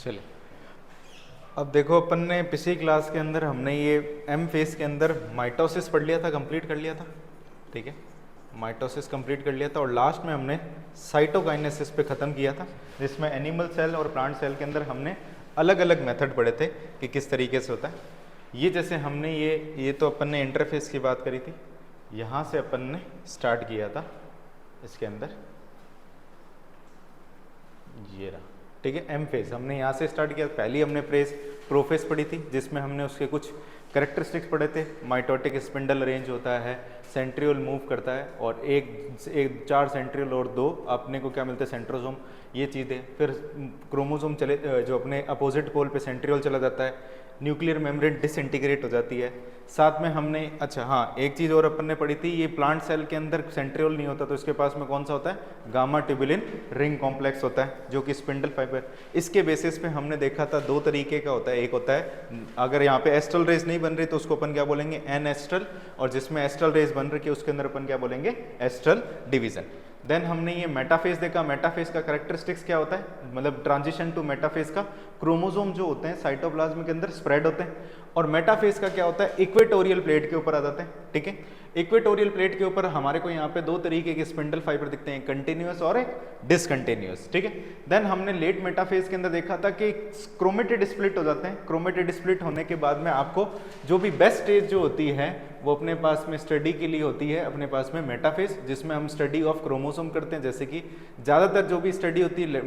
चलिए, अब देखो अपन ने पिछली क्लास के अंदर हमने ये एम फेज के अंदर माइटोसिस पढ़ लिया था, कंप्लीट कर लिया था, ठीक है, माइटोसिस कंप्लीट कर लिया था और लास्ट में हमने साइटोकाइनेसिस पे ख़त्म किया था, जिसमें एनिमल सेल और प्लांट सेल के अंदर हमने अलग अलग मेथड पढ़े थे कि किस तरीके से होता है। ये जैसे हमने ये तो अपन ने इंटरफेस की बात करी थी, यहाँ से अपन ने स्टार्ट किया था इसके अंदर, ये रहा, ठीक है, एम फेज हमने यहाँ से स्टार्ट किया। पहली हमने प्रोफेज पढ़ी थी जिसमें हमने उसके कुछ करेक्टरिस्टिक्स पढ़े थे। माइटोटिक स्पिंडल अरेंज होता है, सेंट्रियोल मूव करता है और एक 4 सेंट्रियोल और 2 अपने को क्या मिलते हैं, सेंट्रोसोम, ये चीज़ें। फिर क्रोमोसोम चले जो अपने अपोजिट पोल पे सेंट्रियोल चला जाता है, न्यूक्लियर मेम्ब्रेन डिसइंटीग्रेट हो जाती है। साथ में हमने अच्छा हाँ एक चीज़ और अपन ने पढ़ी थी, ये प्लांट सेल के अंदर सेंट्रियोल नहीं होता तो इसके पास में कौन सा होता है, गामा ट्यूबुलिन रिंग कॉम्प्लेक्स होता है जो कि स्पिंडल फाइबर। इसके बेसिस पे हमने देखा था 2 तरीके का होता है, एक होता है अगर यहाँ पे एस्ट्रल रेज नहीं बन रही तो उसको अपन क्या बोलेंगे, एन एस्ट्रल, और जिसमें एस्ट्रल रेज बन रही है उसके अंदर अपन क्या बोलेंगे, एस्ट्रल डिवीजन। देन हमने ये मेटाफेज देखा, मेटाफेज का करेक्टरिस्टिक्स क्या होता है, मतलब ट्रांजिशन टू मेटाफेज का क्रोमोसोम जो होते हैं साइटोप्लाज्म के अंदर स्प्रेड होते हैं, और मेटाफेज का क्या होता है, इक्वेटोरियल प्लेट के ऊपर आ जाते हैं, ठीक है। इक्वेटोरियल प्लेट के ऊपर हमारे को यहाँ पे 2 तरीके के स्पिंडल फाइबर दिखते हैं, कंटिन्यूअस और एक डिसकंटिन्यूअस, ठीक है। देन हमने लेट मेटाफेज के अंदर देखा था कि क्रोमेटिड स्प्लिट हो जाते हैं। क्रोमेटिड स्प्लिट होने के बाद में आपको जो भी बेस्ट स्टेज जो होती है वो अपने पास में स्टडी के लिए होती है अपने पास में मेटाफेज, जिसमें हम स्टडी ऑफ क्रोमोसोम करते हैं। जैसे कि ज़्यादातर जो भी स्टडी होती है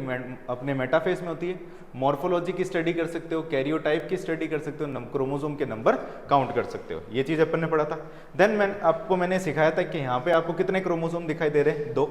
अपने मेटाफेज में होती है। मॉर्फोलॉजी की स्टडी कर सकते हो, कैरियोटाइप की स्टडी कर सकते हो, क्रोमोसोम के नंबर काउंट कर सकते हो, ये चीज़ अपन ने पढ़ा था। देन मैंने सिखाया था कि यहाँ पे आपको कितने क्रोमोसोम दिखाई दे रहे हैं, 2,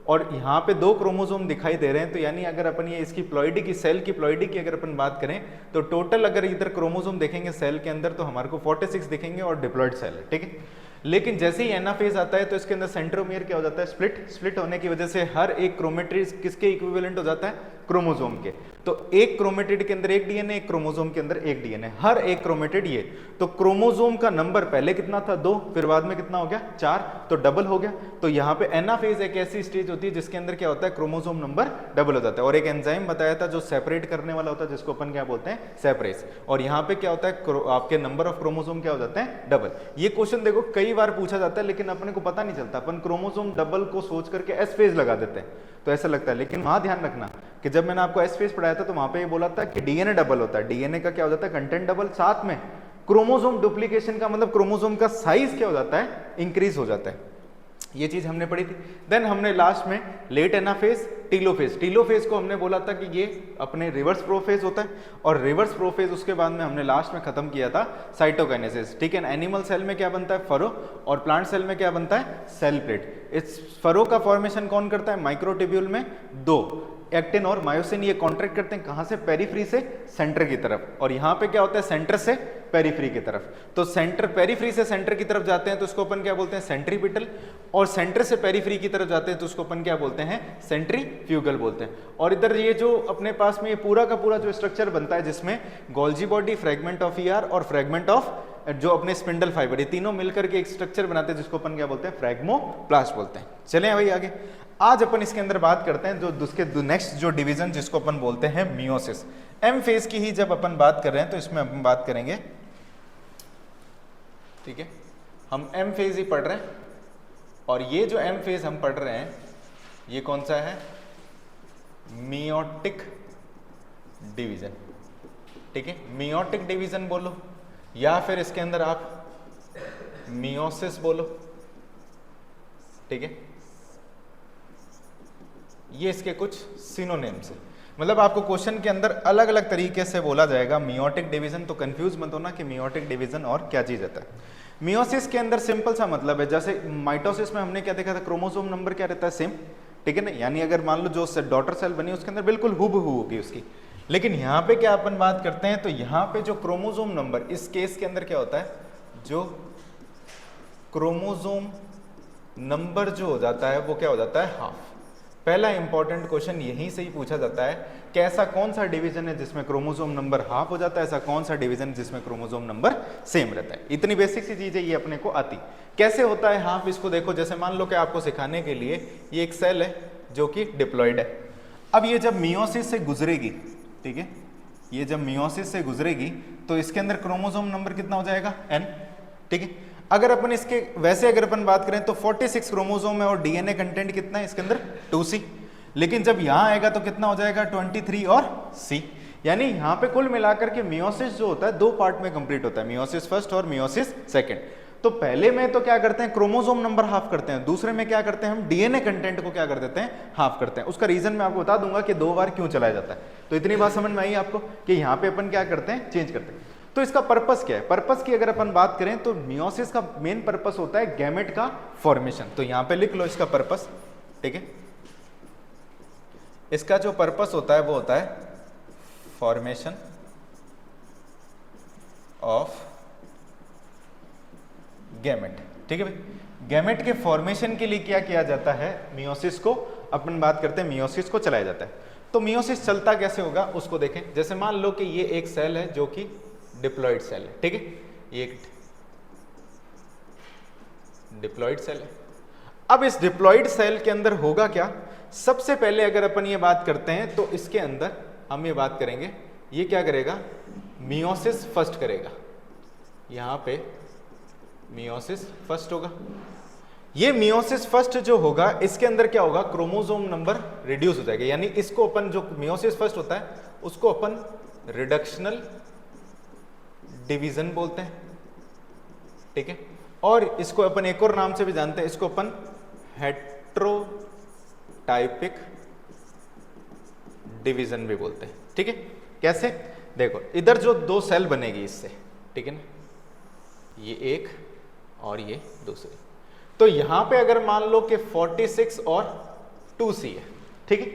और यहाँ पे 2 क्रोमोसोम दिखाई दे रहे हैं, तो यानी अगर अपन ये इसकी प्लॉइडी की सेल की प्लॉइडी की अगर अपन बात करें तो टोटल अगर इधर क्रोमोसोम देखेंगे सेल के अंदर तो हमारे को 46 दिखेंगे और डिप्लॉइड सेल है, ठीक है। लेकिन जैसे ही एनाफेज आता है तो इसके अंदर सेंट्रोमियर क्या हो जाता है, स्प्लिट होने की वजह से हर एक क्रोमेटिड किसके इक्विवेलेंट हो जाता है, क्रोमोसोम के। तो एक क्रोमेटिड के अंदर एक डीएनए, एक क्रोमोसोम के अंदर एक डीएनए, हर एक क्रोमेटिड ये। तो क्रोमोसोम का नंबर पहले कितना था, 2, फिर बाद में कितना हो गया, 4, तो डबल हो गया। तो यहाँ पे एनाफेज एक ऐसी स्टेज होती है जिसके अंदर क्या होता है, क्रोमोसोम नंबर डबल हो जाता है। और एक एंजाइम बताया था जो सेपरेट करने वाला होता है जिसको अपन क्या बोलते हैं, सेपरेस। और यहाँ पे क्या होता है, आपके नंबर ऑफ क्रोमोसोम क्या हो जाते हैं, डबल। ये क्वेश्चन देखो कई बार पूछा जाता है लेकिन अपने को पता नहीं चलता, अपन क्रोमोसोम डबल को सोच करके एस फेज लगा देते हैं तो ऐसा लगता है। लेकिन वहां ध्यान रखना कि जब मैंने आपको एस फेज पढ़ाया था तो वहां पे ये बोला था कि डीएनए डबल होता है, डीएनए का क्या हो जाता है, कंटेंट डबल, साथ में क्रोमोसोम डुप्लीकेशन का मतलब क्रोमोसोम का साइज क्या हो जाता है, इंक्रीज हो जाता है। ये चीज हमने पढ़ी थी। देन हमने लास्ट में लेट एनाफेज, टीलोफेज को हमने बोला था कि ये अपने रिवर्स प्रोफेज होता है, और रिवर्स प्रोफेज उसके बाद में हमने लास्ट में खत्म किया था साइटोकाइनेसिस, ठीक है। एनिमल सेल में क्या बनता है, फरो, और प्लांट सेल में क्या बनता है, सेल प्लेट। इस फरो का फॉर्मेशन कौन करता है, माइक्रोट्यूब्यूल में 2 एक्टिन और मायोसिन ये कॉन्ट्रैक्ट करते हैं, कहां से, पेरीफ्री से सेंटर की तरफ, और यहां पे क्या होता है, सेंटर से पेरीफ्री की तरफ। तो सेंटर, पेरीफ्री से सेंटर की तरफ जाते हैं तो उसको अपन क्या बोलते हैं, सेंट्रीपिटल, और सेंटर से पेरीफ्री की तरफ जाते हैं तो उसको अपन क्या बोलते हैं, सेंट्रीफ्यूगल बोलते हैं। और इधर ये जो अपने पास में ये पूरा का पूरा जो स्ट्रक्चर बनता है जिसमें Golgi body, fragment of ER और फ्रेगमेंट ऑफ जो अपने स्पिंडल फाइबर, ये तीनों मिलकर के एक स्ट्रक्चर बनाते हैं जिसको अपन क्या बोलते हैं, फ्रैग्मोप्लास्ट बोलते हैं। चलें भाई आगे, आज अपन इसके अंदर बात करते हैं जो उसके नेक्स्ट जो डिवीजन जिसको अपन बोलते हैं मियोसिस। एम फेज की ही जब अपन बात कर रहे हैं तो इसमें अपन बात करेंगे, ठीक है, हम एम फेज ही पढ़ रहे हैं, और ये जो एम फेज हम पढ़ रहे हैं ये कौन सा है, मियोटिक डिवीजन, ठीक है। मियोटिक डिवीजन बोलो या फिर इसके अंदर आप मियोसिस बोलो, ठीक है। ये इसके कुछ सिनोनिम्स है, मतलब आपको क्वेश्चन के अंदर अलग अलग तरीके से बोला जाएगा मियोटिक डिवीजन, तो कंफ्यूज मत होना कि मियोटिक डिवीजन और क्या चीज होता है। मियोसिस के अंदर सिंपल सा मतलब है, जैसे माइटोसिस में हमने क्या देखा था, क्रोमोसोम नंबर क्या रहता है, सेम, ठीक है ना। यानी अगर मान लो जो डॉटर सेल बनी उसके अंदर बिल्कुल हूबहू होगी उसकी। लेकिन यहाँ पे क्या अपन बात करते हैं, तो यहाँ पे जो क्रोमोसोम नंबर इस केस के अंदर क्या होता है, जो क्रोमोसोम नंबर जो हो जाता है वो क्या हो जाता है, हाफ। पहला इंपॉर्टेंट क्वेश्चन यहीं से ही पूछा जाता है कि ऐसा कौन सा डिवीजन है जिसमें क्रोमोसोम नंबर हाफ हो जाता है, ऐसा कौन सा डिवीजन जिसमें क्रोमोसोम नंबर सेम रहता है। इतनी बेसिक सी चीज है ये अपने को आती। कैसे होता है हाफ, इसको देखो, जैसे मान लो कि आपको सिखाने के लिए ये एक सेल है जो कि डिप्लॉयड है। अब ये जब मियोसिस से गुजरेगी, ठीक है, ये जब मियोसिस से गुजरेगी तो इसके अंदर क्रोमोसोम नंबर कितना हो जाएगा n, ठीक है। अगर अपन इसके वैसे अगर अपन बात करें तो 46 क्रोमोसोम है और डीएनए कंटेंट कितना है इसके अंदर 2C, लेकिन जब यहाँ आएगा तो कितना हो जाएगा 23 और C, यानी यहाँ पे कुल मिलाकर के मियोसिस जो होता है 2 पार्ट में कंप्लीट होता है, मियोसिस फर्स्ट और मियोसिस सेकंड। तो पहले में तो क्या करते हैं क्रोमोसोम नंबर हाफ करते हैं, दूसरे में क्या करते हैं हम डीएनए कंटेंट को क्या कर देते हैं हाफ करते हैं। उसका रीजन मैं आपको बता दूंगा कि 2 बार क्यों चलाया जाता है। तो इतनी बात समझ में आई आपको कि यहाँ पे अपन क्या करते हैं चेंज करते हैं। तो इसका पर्पस क्या है, पर्पस की अगर अपन बात करें तो मियोसिस का मेन पर्पस होता है गैमेट का फॉर्मेशन। तो यहाँ पे लिख लो इसका पर्पस, ठीक है। इसका जो पर्पस होता है वो होता है फॉर्मेशन ऑफ गैमेट, ठीक है भाई। गैमेट के फॉर्मेशन के लिए क्या किया जाता है, मियोसिस को अपन बात करते हैं मियोसिस को चलाया जाता है। तो मियोसिस चलता कैसे होगा उसको देखें। जैसे मान लो कि ये एक सेल है जो कि डिप्लॉइड सेल है, ठीक है, ये एक डिप्लॉइड सेल है। अब इस डिप्लॉइड सेल के अंदर होगा क्या, सबसे पहले अगर अपन ये बात करते हैं तो इसके अंदर हम ये बात करेंगे, ये क्या करेगा मियोसिस फर्स्ट करेगा, यहां पे मियोसिस फर्स्ट होगा। ये मियोसिस फर्स्ट जो होगा इसके अंदर क्या होगा क्रोमोसोम नंबर रिड्यूस हो जाएगा, यानी इसको अपन जो मियोसिस फर्स्ट होता है उसको अपन रिडक्शनल डिवीजन बोलते हैं, ठीक है। और इसको अपन एक और नाम से भी जानते हैं, इसको अपन हेट्रोटाइपिक डिवीजन भी बोलते हैं, ठीक है। कैसे, देखो इधर जो 2 सेल बनेगी इससे, ठीक है ना, ये एक और ये दूसरी। तो यहां पे अगर मान लो कि 46 और 2C है, ठीक है,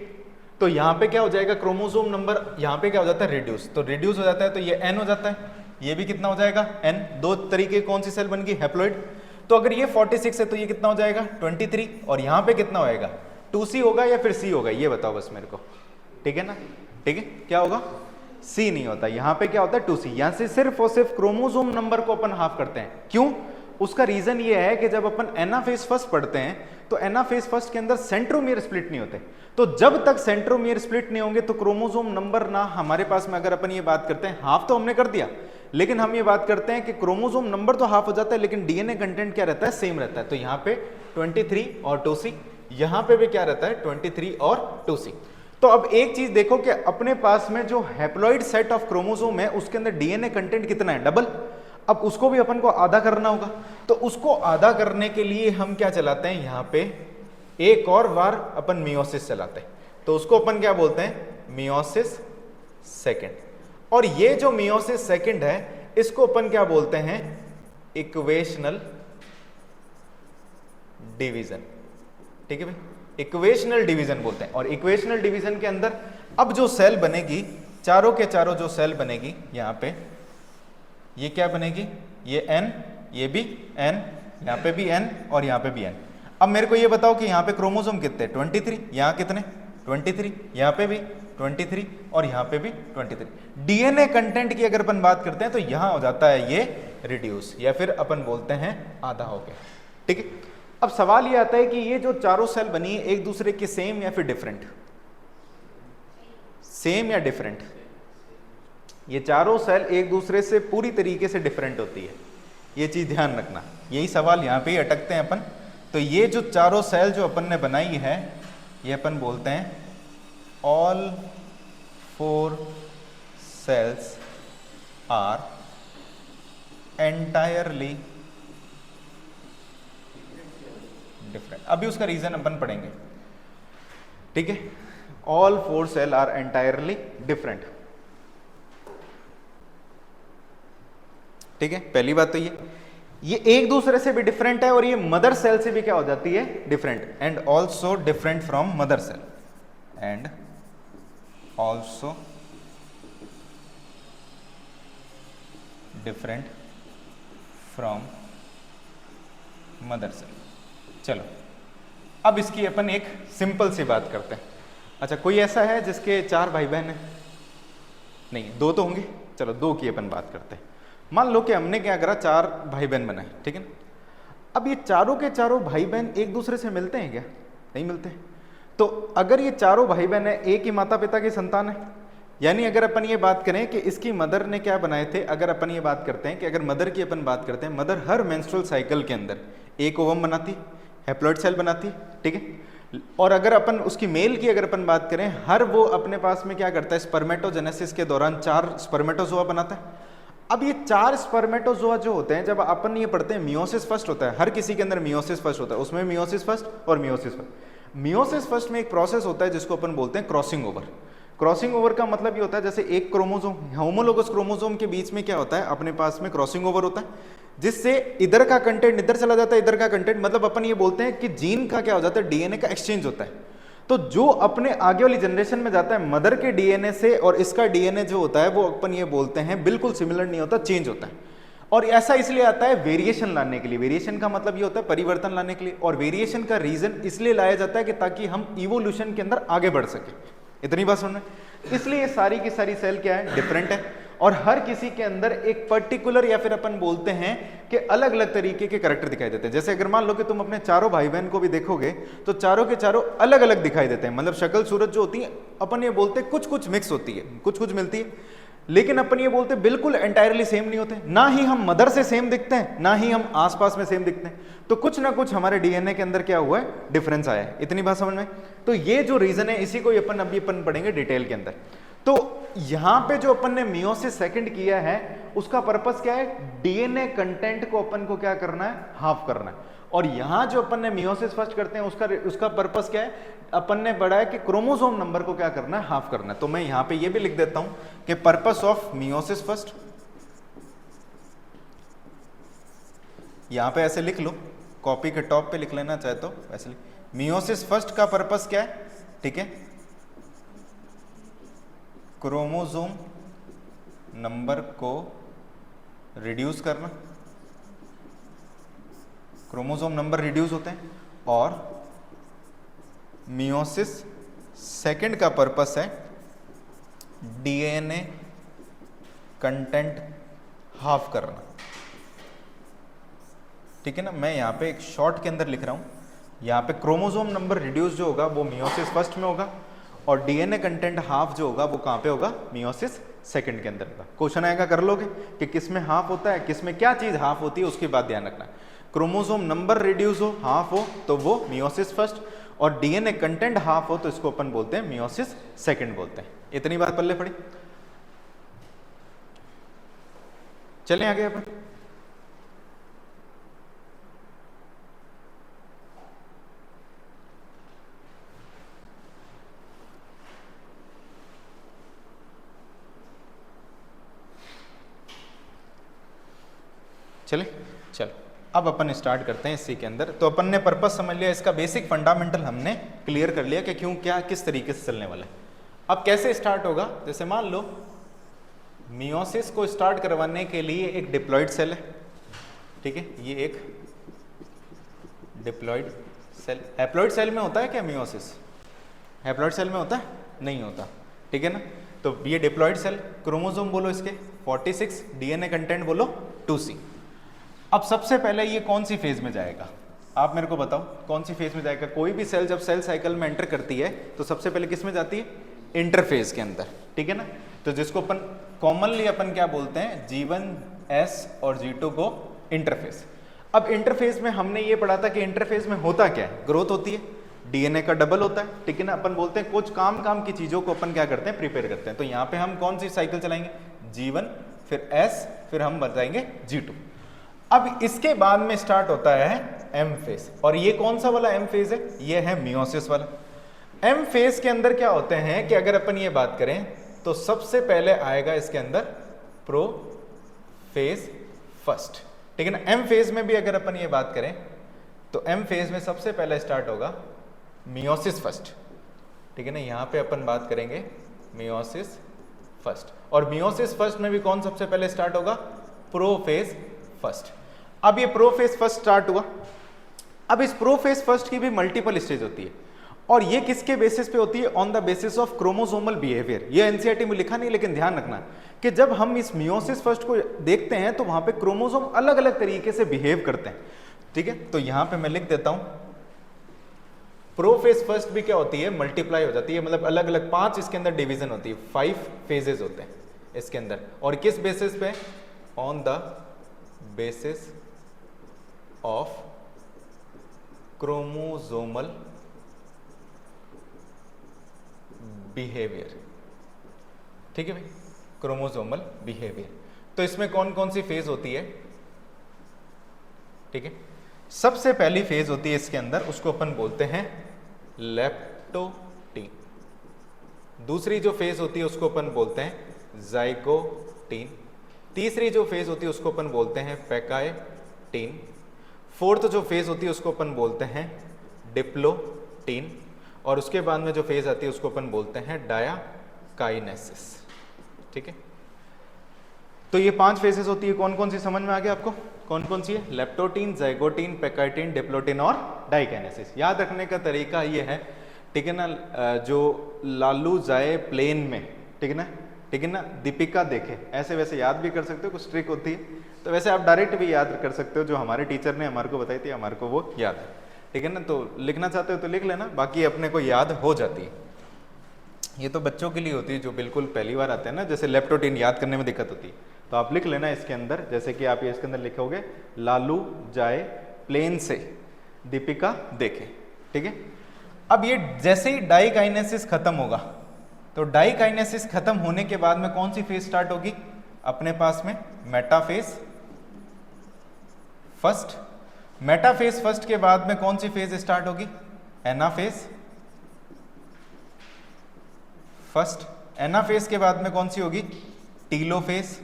तो यहां पे क्या हो जाएगा क्रोमोसोम नंबर, यहां पे क्या हो जाता है रिड्यूस, तो रिड्यूस हो जाता है तो ये n हो जाता है, ये भी कितना हो जाएगा n। 2 तरीके कौन सी सेल बन गई हैप्लॉइड। तो अगर ये 46 है तो ये कितना हो जाएगा 23, और यहां पे कितना होएगा 2C होगा या फिर C होगा, ये बताओ बस मेरे को, ठीक है ना, ठीक है। क्या होगा C नहीं होता, यहां पे क्या होता है 2C। यहां से सिर्फ और सिर्फ क्रोमोसोम नंबर को अपन हाफ करते हैं, क्यों, उसका रीजन ये है कि जब अपन एनाफेज फर्स्ट पढ़ते हैं तो एनाफेज फर्स्ट के अंदर सेंट्रोमियर स्प्लिट नहीं होते। तो जब तक सेंट्रोमियर स्प्लिट नहीं होंगे तो क्रोमोसोम नंबर ना हमारे पास में, अगर अपन ये बात करते हैं हाफ तो हमने कर दिया, लेकिन हम ये बात करते हैं कि क्रोमोसोम नंबर तो हाफ हो जाता है लेकिन डीएनए कंटेंट क्या रहता है सेम रहता है। तो यहाँ पे 23 और 2C, यहाँ पे भी क्या रहता है 23 और 2C। तो अब एक चीज देखो कि अपने पास में जो हैप्लॉइड सेट ऑफ क्रोमोसोम है उसके अंदर डीएनए कंटेंट कितना है डबल। अब उसको भी अपन को आधा करना होगा, तो उसको आधा करने के लिए हम क्या चलाते हैं, यहाँ पे एक और बार अपन मियोसिस चलाते हैं, तो उसको अपन क्या बोलते हैं मियोसिस सेकंड। और ये जो मियोसिस सेकंड है इसको अपन क्या बोलते हैं इक्वेशनल डिवीजन, ठीक है भाई, इक्वेशनल डिवीजन बोलते हैं। और इक्वेशनल डिवीजन के अंदर अब जो सेल बनेगी, चारों के चारों जो सेल बनेगी यहाँ पे, ये क्या बनेगी, ये n, ये भी n, यहाँ पे भी n और यहाँ पे भी n। अब मेरे को ये बताओ कि यहाँ पे क्रोमोसोम कितने 23, यहाँ कितने 23, यहाँ पे भी 23 और यहाँ पे भी 23। डीएनए कंटेंट की अगर अपन बात करते हैं तो यहाँ हो जाता है ये रिड्यूस, या फिर अपन बोलते हैं आधा हो गया, ठीक है। अब सवाल ये आता है कि ये जो चारों सेल बनी है एक दूसरे के सेम या फिर डिफरेंट, सेम या डिफरेंट। ये चारों सेल एक दूसरे से पूरी तरीके से डिफरेंट होती है, ये चीज ध्यान रखना, यही सवाल यहाँ पे ही अटकते हैं अपन। तो ये जो चारों सेल जो अपन ने बनाई है ये अपन बोलते हैं all 4 cells are entirely different. अभी उसका रीजन अपन पढ़ेंगे, ठीक है। All 4 cell are entirely different, ठीक है। पहली बात तो ये एक दूसरे से भी डिफरेंट है और ये मदर सेल से भी क्या हो जाती है different, and also different from mother cell, and also different from mother cell. चलो अब इसकी अपन एक सिंपल सी बात करते हैं। अच्छा, कोई ऐसा है जिसके 4 भाई बहन हैं? नहीं, 2 तो होंगे, चलो 2 की अपन बात करते हैं। मान लो कि हमने क्या करा, 4 भाई बहन बनाए, ठीक है ना। अब ये चारों के चारों भाई बहन एक दूसरे से मिलते हैं क्या? नहीं मिलते। तो अगर ये चारों भाई बहन है, एक ही माता पिता की संतान है, यानी अगर अपन ये बात करें कि इसकी मदर ने क्या बनाए थे, अगर अपन ये बात करते हैं कि अगर मदर की अपन बात करते हैं, मदर हर मेंस्ट्रुअल साइकिल के अंदर एक ओवम बनाती, हैप्लॉइड सेल बनाती, ठीक है। और अगर अपन उसकी मेल की अगर अपन बात करें, हर वो अपने पास में क्या करता है, स्पर्मेटोजेनेसिस के दौरान 4 स्पर्मेटोजोआ बनाता है। अब ये 4 स्पर्मेटोजोआ जो होते हैं, जब अपन ये पढ़ते हैं मियोसिस फर्स्ट होता है, हर किसी के अंदर मियोसिस फर्स्ट होता है, उसमें मियोसिस फर्स्ट और मियोसिस फर्स्ट। मियोसिस फर्स्ट में एक प्रोसेस होता है जिसको अपन बोलते हैं क्रॉसिंग ओवर। क्रॉसिंग ओवर का मतलब ये होता है जैसे एक क्रोमोसोम, होमोलोगस क्रोमोसोम के बीच में क्या होता है, अपने पास में क्रॉसिंग ओवर होता है, जिससे इधर का कंटेंट इधर चला जाता है, इधर का कंटेंट, मतलब अपन ये बोलते हैं कि जीन का क्या हो जाता है, डीएनए का एक्सचेंज होता है। तो जो अपने आगे वाली जनरेशन में जाता है मदर के डीएनए से, और इसका डीएनए जो होता है वो अपन ये बोलते हैं बिल्कुल सिमिलर नहीं होता, चेंज होता है। और ऐसा इसलिए आता है वेरिएशन लाने के लिए। वेरिएशन का मतलब ये होता है परिवर्तन लाने के लिए, और वेरिएशन का रीजन इसलिए लाया जाता है कि ताकि हम इवोल्यूशन के अंदर आगे बढ़ सके। इतनी बात सुन रहे। इसलिए सारी की सारी सेल क्या है, डिफरेंट है, और हर किसी के अंदर एक पर्टिकुलर या फिर अपन बोलते हैं कि अलग अलग तरीके के करैक्टर दिखाई देते हैं। जैसे अगर मान लो कि तुम अपने चारों भाई बहन को भी देखोगे तो चारों के चारों अलग अलग दिखाई देते हैं, मतलब शक्ल सूरत जो होती है अपन ये बोलते हैं कुछ कुछ मिक्स होती है, कुछ कुछ मिलती है, लेकिन अपन ये बोलते हैं बिल्कुल एंटायरली सेम नहीं होते। ना ही हम मदर से सेम दिखते हैं, ना ही हम आसपास में सेम दिखते हैं, तो कुछ ना कुछ हमारे डीएनए के अंदर क्या हुआ है, डिफरेंस आया है। इतनी बात समझ में। तो ये जो रीजन है इसी को अपन अभी अपन पढ़ेंगे डिटेल के अंदर। तो यहां पे जो अपन ने मियोसिस सेकंड किया है उसका पर्पस क्या है, डीएनए कंटेंट को अपन को क्या करना है, हाफ करना है। और यहां जो अपन ने मियोसिस फर्स्ट करते हैं उसका पर्पस क्या है, अपन ने बढ़ाया कि क्रोमोसोम नंबर को क्या करना है, हाफ करना है। तो मैं यहां पे ये भी लिख देता हूं कि पर्पस ऑफ मियोसिस फर्स्ट, यहां पे ऐसे लिख लो, कॉपी के टॉप पे लिख लेना चाहे तो ऐसे लिख, मियोसिस फर्स्ट का पर्पस क्या है, ठीक है, क्रोमोसोम नंबर को रिड्यूस करना, क्रोमोसोम नंबर रिड्यूस होते हैं। और मियोसिस सेकंड का पर्पस है डीएनए कंटेंट हाफ करना, ठीक है ना। मैं यहां पे एक शॉर्ट के अंदर लिख रहा हूं, यहां पे क्रोमोसोम नंबर रिड्यूस जो होगा वो मियोसिस फर्स्ट में होगा, और डीएनए कंटेंट हाफ जो होगा वो कहां पे होगा, मियोसिस सेकंड के अंदर होगा। क्वेश्चन आएगा, कर लोगे कि किस में हाफ होता है, किस में क्या चीज हाफ होती है, उसकी बात ध्यान रखना। क्रोमोसोम नंबर रिड्यूस हो, हाफ हो, तो वो मियोसिस फर्स्ट, और डीएनए कंटेंट हाफ हो तो इसको अपन बोलते हैं मियोसिस सेकंड बोलते हैं। इतनी बात पल्ले पड़ी। चलें आगे अपन। चले, चलो अब अपन स्टार्ट करते हैं इसी के अंदर। तो अपन ने पर्पस समझ लिया, इसका बेसिक फंडामेंटल हमने क्लियर कर लिया कि क्यों क्या किस तरीके से चलने वाला है। अब कैसे स्टार्ट होगा, जैसे मान लो मियोसिस को स्टार्ट करवाने के लिए एक डिप्लॉइड सेल है, ठीक है, ये एक डिप्लॉइड सेल, हैप्लॉइड सेल में होता है क्या मियोसिस, हैप्लॉइड सेल में होता है, नहीं होता, ठीक है ना। तो ये डिप्लॉइड सेल, क्रोमोसोम बोलो इसके 46, डीएनए कंटेंट बोलो 2C। अब सबसे पहले ये कौन सी फेज में जाएगा, आप मेरे को बताओ कौन सी फेज में जाएगा। कोई भी सेल जब सेल साइकिल में एंटर करती है तो सबसे पहले किस में जाती है, इंटरफेज के अंदर, ठीक है ना। तो जिसको अपन कॉमनली अपन क्या बोलते हैं, G1 S और G2 को इंटरफेज। अब इंटरफेज में हमने ये पढ़ा था कि इंटरफेज में होता क्या है, ग्रोथ होती है, डीएनए का डबल होता है, ठीक है ना। अपन बोलते हैं कुछ काम की चीजों को अपन क्या करते हैं, प्रिपेयर करते हैं। तो यहाँ पे हम कौन सी साइकिल चलाएंगे, G1, फिर S, फिर हम बताएंगे G2। अब इसके बाद में स्टार्ट होता है एम फेज, और ये कौन सा वाला एम फेज है, ये है मियोसिस वाला। एम फेज के अंदर क्या होते हैं कि अगर अपन ये बात करें तो सबसे पहले आएगा इसके अंदर प्रो फेज फर्स्ट, ठीक है ना। एम फेज में भी अगर अपन ये बात करें तो एम फेज में सबसे पहले स्टार्ट होगा मियोसिस फर्स्ट, ठीक है ना। यहां पे अपन बात करेंगे मियोसिस फर्स्ट, और मियोसिस फर्स्ट में भी कौन सबसे पहले स्टार्ट होगा, प्रोफेज फर्स्ट। अब ये प्रोफेज फर्स्ट स्टार्ट हुआ। अब इस प्रोफेज फर्स्ट की भी मल्टीपल स्टेज होती है, और ये किसके बेसिस पे होती है, on the basis of chromosomal behaviour. ये एनसीईआरटी में लिखा नहीं, लेकिन ध्यान रखना कि जब हम इस मियोसिस फर्स्ट को देखते हैं तो वहां पे क्रोमोसोम अलग अलग तरीके से बिहेव करते हैं, ठीक है। तो यहां पे मैं लिख देता हूं प्रोफेज फर्स्ट भी क्या होती है, मल्टीप्लाई हो जाती है, मतलब अलग अलग 5 इसके अंदर डिवीजन होती है, 5 फेजेस होते हैं इसके अंदर। और किस बेसिस पे, on the basis of chromosomal behaviour. ठीक है भाई, क्रोमोसोमल बिहेवियर। तो इसमें कौन कौन सी फेज होती है, ठीक है। सबसे पहली फेज होती है इसके अंदर, उसको अपन बोलते हैं लेप्टोटीन। दूसरी जो फेज होती है उसको अपन बोलते हैं जाइगोटीन। तीसरी जो फेज होती है उसको अपन बोलते हैं पैकाइटीन। फोर्थ जो फेज होती है उसको अपन बोलते हैं डिप्लोटीन। और उसके बाद में जो फेज आती है उसको अपन बोलते हैं डायाकाइनेसिस। ठीक है, तो ये 5 फेजेस होती है, कौन कौन सी समझ में आ गया आपको, कौन कौन सी है, लेप्टोटीन, जाइगोटीन, पैकाइटीन, डिप्लोटीन और डाइकाइनेसिस। याद रखने का तरीका ये है, ठीक है ना, जो लालू जाए प्लेन में, ठीक है ना, दीपिका देखे, ऐसे वैसे याद भी कर सकते हो, कुछ ट्रिक होती है, तो वैसे आप डायरेक्ट भी याद कर सकते हो, जो हमारे टीचर ने हमारे को बताई थी, हमारे को वो याद है, ठीक है ना। तो लिखना चाहते हो तो लिख लेना, बाकी अपने को याद हो जाती है। ये तो बच्चों के लिए होती है जो बिल्कुल पहली बार आते हैं ना, जैसे लेप्टोटीन याद करने में दिक्कत होती है, तो आप लिख लेना इसके अंदर, जैसे कि आप ये इसके अंदर लिखोगे लालू जाए प्लेन से दीपिका देखे। ठीक है, अब ये जैसे ही डाइकाइनेसिस खत्म होगा, तो डाइकाइनेसिस खत्म होने के बाद में कौन सी फेज स्टार्ट होगी अपने पास में, मेटाफेज फर्स्ट। मेटाफेज फर्स्ट के बाद में कौन सी फेज स्टार्ट होगी, एनाफेज फर्स्ट। एनाफेज के बाद में कौन सी होगी, टीलोफेज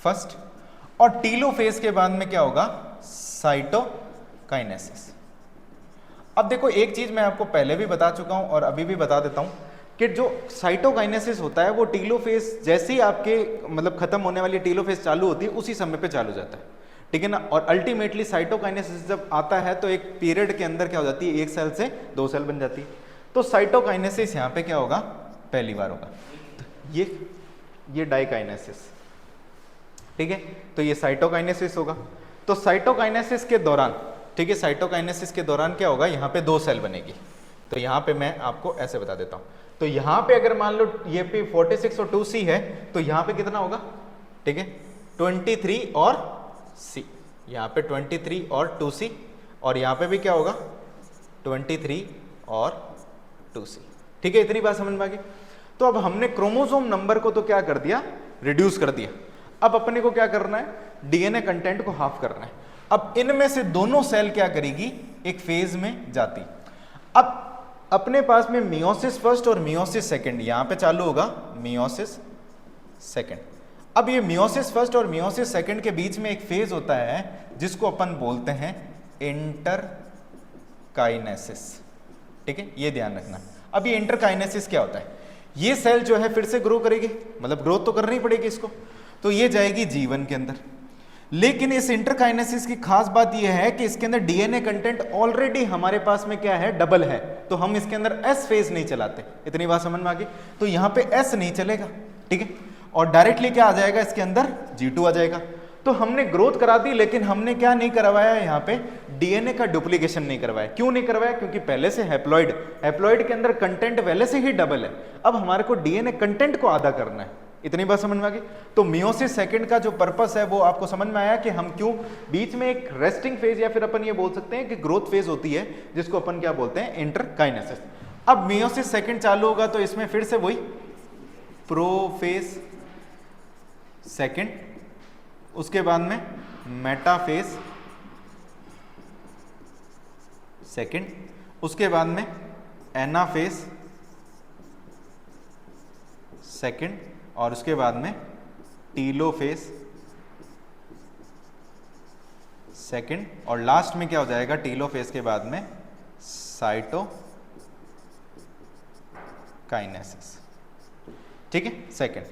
फर्स्ट। और टीलोफेज के बाद में क्या होगा, साइटोकाइनेसिस। अब देखो एक चीज मैं आपको पहले भी बता चुका हूं और अभी भी बता देता हूं कि जो साइटोकाइनेसिस होता है वो टीलोफेज जैसे ही आपके मतलब खत्म होने वाली टीलोफेज चालू होती है उसी समय पे चालू जाता है, ठीक है ना। और अल्टीमेटली साइटोकाइनेसिस जब आता है तो एक पीरियड के अंदर क्या हो जाती है, एक सेल से 2 सेल बन जाती है। तो साइटोकाइनेसिस यहाँ पे क्या होगा, पहली बार होगा। ये डाइकाइनेसिस, ठीक है, तो ये साइटोकाइनेसिस होगा। तो साइटोकाइनेसिस के दौरान, ठीक है, साइटोकाइनेसिस के दौरान क्या होगा, यहाँ पे 2 सेल बनेगी। तो यहाँ पे मैं आपको ऐसे बता देता हूँ, तो यहाँ पे अगर मान लो ये पे 46 और 2C है, तो यहाँ पे कितना होगा, ठीक है, 23 और C, यहाँ पे 23 और 2C, और यहाँ पे भी क्या होगा 23 और 2C। ठीक है, इतनी बात समझ में आ गई। तो अब हमने क्रोमोसोम नंबर को तो क्या कर दिया, रिड्यूस कर दिया। अब अपने को क्या करना है, डीएनए कंटेंट को हाफ करना है। अब इनमें से दोनों सेल क्या करेगी, एक फेज में जाती। अब अपने पास में मियोसिस फर्स्ट और मियोसिस सेकंड यहां पे चालू होगा, मियोसिस सेकंड। अब ये मियोसिस फर्स्ट और मियोसिस सेकंड के बीच में एक फेज होता है जिसको अपन बोलते हैं इंटरकाइनेसिस। ठीक है, ये ध्यान रखना। अब ये इंटरकाइनेसिस क्या होता है, ये सेल जो है फिर से ग्रो करेगी, मतलब ग्रोथ तो करनी पड़ेगी इसको, तो ये जाएगी जीवन के अंदर। लेकिन इस इंटरकाइनेसिस की खास बात यह है कि इसके अंदर डीएनए कंटेंट ऑलरेडी हमारे पास में क्या है, डबल है, तो हम इसके अंदर एस फेज नहीं चलाते। इतनी बात समझ में आ गई। तो यहां पे एस नहीं चलेगा, ठीक है, और डायरेक्टली क्या आ जाएगा इसके अंदर, G2 आ जाएगा। तो हमने ग्रोथ करा दी, लेकिन हमने क्या नहीं करवाया, यहाँ पे डीएनए का डुप्लीकेशन नहीं करवाया। क्यों नहीं करवाया, क्योंकि पहले से हैप्लॉइड के अंदर कंटेंट पहले से ही डबल है। अब हमारे को डीएनए कंटेंट को आधा करना है। इतनी बात समझ में आ गई। तो मियोसिस सेकंड का जो पर्पस है वो आपको समझ में आया कि हम क्यों बीच में एक रेस्टिंग फेज या फिर अपन ये बोल सकते हैं कि ग्रोथ फेज होती है, जिसको अपन क्या बोलते हैं, इंटरकाइनेसिस। अब मियोसिस सेकंड चालू होगा तो इसमें फिर से वही प्रोफेज सेकंड, उसके बाद में मेटाफेज सेकंड, उसके बाद में एनाफेज सेकंड, और उसके बाद में टीलोफेज सेकंड, और लास्ट में क्या हो जाएगा, टीलोफेज के बाद में साइटोकाइनेसिस। ठीक है, सेकंड।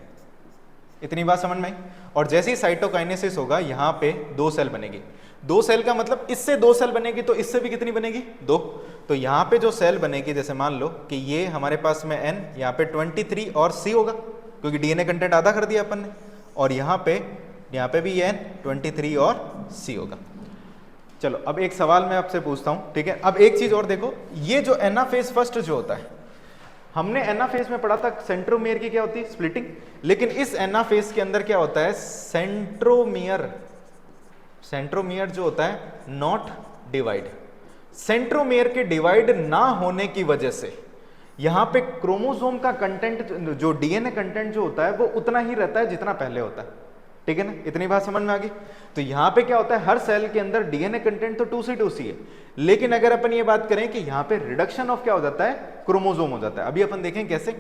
इतनी बात समझ में आई। और जैसे ही साइटोकाइनेसिस होगा यहां पे 2 सेल बनेगी। 2 सेल का मतलब इससे 2 सेल बनेगी, तो इससे भी कितनी बनेगी, 2। तो यहां पे जो सेल बनेगी, जैसे मान लो कि ये हमारे पास में N, यहाँ पे 23 और C होगा, क्योंकि डीएनए कंटेंट आधा कर दिया अपन ने, और यहाँ पे भी N 23 और C होगा। चलो अब एक सवाल मैं आपसे पूछता हूं, ठीक है। अब एक चीज और देखो, ये जो एनाफेज फर्स्ट जो होता है, हमने एनाफेज में पढ़ा था सेंट्रोमियर की क्या होती है, स्प्लिटिंग। लेकिन इस एनाफेज के अंदर क्या होता है, सेंट्रोमियर। सेंट्रोमियर जो होता है नॉट डिवाइड। सेंट्रोमियर के डिवाइड ना होने की वजह से यहां पे क्रोमोसोम का कंटेंट, जो डीएनए कंटेंट जो होता है वो उतना ही रहता है जितना पहले होता है, ठीक है ना। इतनी बात समझ में आ गई। तो यहां पे क्या होता है, हर सेल के अंदर डीएनए कंटेंट तो 2C है, लेकिन अगर अपन ये बात करें कि यहां पे रिडक्शन ऑफ क्या हो जाता है, क्रोमोसोम हो जाता है। अभी अपन देखें कैसे।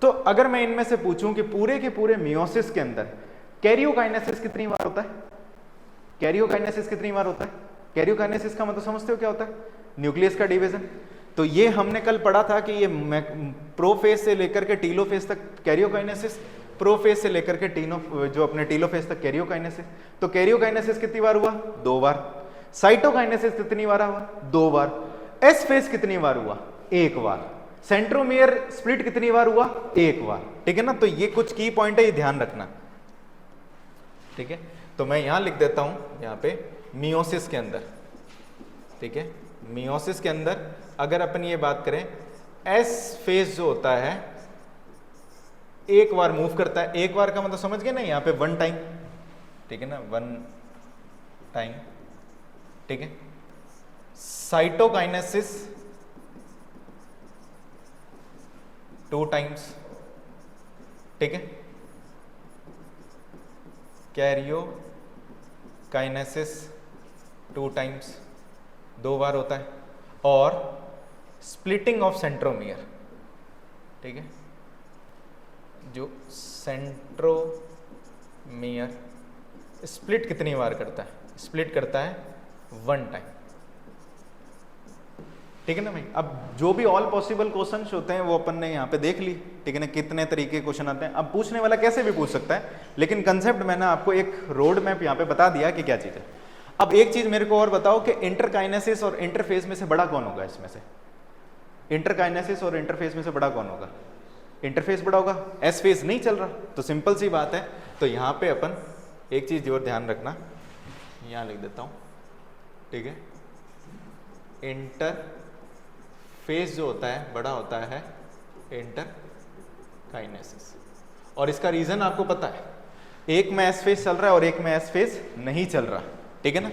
तो अगर मैं इनमें से पूछूं कि पूरे के पूरे मियोसिस के अंदर कैरियोकाइनेसिस कितनी बार होता है, कैरियोकाइनेसिस कितनी बार होता है। कैरियोकाइनेसिस का मतलब समझते हो क्या होता है, न्यूक्लियस का डिवीजन। तो ये हमने कल पढ़ा था कि ये प्रोफेज से लेकर के टीलोफेज तक कैरियोकाइनेसिस, प्रोफेज से लेकर के जो अपने टीलोफेज तक कैरियोकाइनेसिस। तो कैरियोकाइनेसिस कितनी बार हुआ, 2 बार। साइटोकाइनेसिस कितनी बार हुआ, 2 बार। एस फेज कितनी बार हुआ, 1 बार। सेंट्रोमियर स्प्लिट कितनी बार हुआ, 1 बार, ठीक है ना। तो ये कुछ की पॉइंट है, ये ध्यान रखना, ठीक है। तो मैं यहां लिख देता हूं, यहां पे मियोसिस के अंदर, ठीक है, मियोसिस के अंदर अगर अपन ये बात करें, एस फेज जो होता है 1 बार मूव करता है। 1 बार का मतलब समझ गए ना, यहां पे 1 टाइम, ठीक है ना, 1 टाइम, ठीक है। साइटोकाइनेसिस 2 टाइम्स, ठीक है। कैरियोकाइनेसिस 2 टाइम्स, 2 बार होता है। और स्प्लिटिंग ऑफ सेंट्रोमियर, ठीक है, जो सेंट्रोमियर स्प्लिट कितनी बार करता है, स्प्लिट करता है 1 टाइम, ठीक है ना भाई। अब जो भी ऑल पॉसिबल क्वेश्चंस होते हैं वो अपन ने यहाँ पे देख ली, ठीक है ना, कितने तरीके के क्वेश्चन आते हैं। अब पूछने वाला कैसे भी पूछ सकता है, लेकिन कंसेप्ट मैंने आपको एक रोड मैप यहाँ पे बता दिया कि क्या चीज़ है। अब एक चीज़ मेरे को और बताओ कि इंटरकाइनेसिस और इंटरफेज में से बड़ा कौन होगा इसमें से, इंटरकाइनेसिस और इंटरफेज में से बड़ा कौन होगा, इंटरफेस बड़ा होगा, एस फेज नहीं चल रहा। तो सिंपल सी बात है। तो यहाँ पे अपन एक चीज़ और ध्यान रखना, यहाँ लिख देता हूँ, ठीक है। इंटरफेस जो होता है बड़ा होता है इंटरकाइनेसिस, और इसका रीजन आपको पता है, एक में एस फेज चल रहा है और एक में एस फेज नहीं चल रहा, ठीक है ना।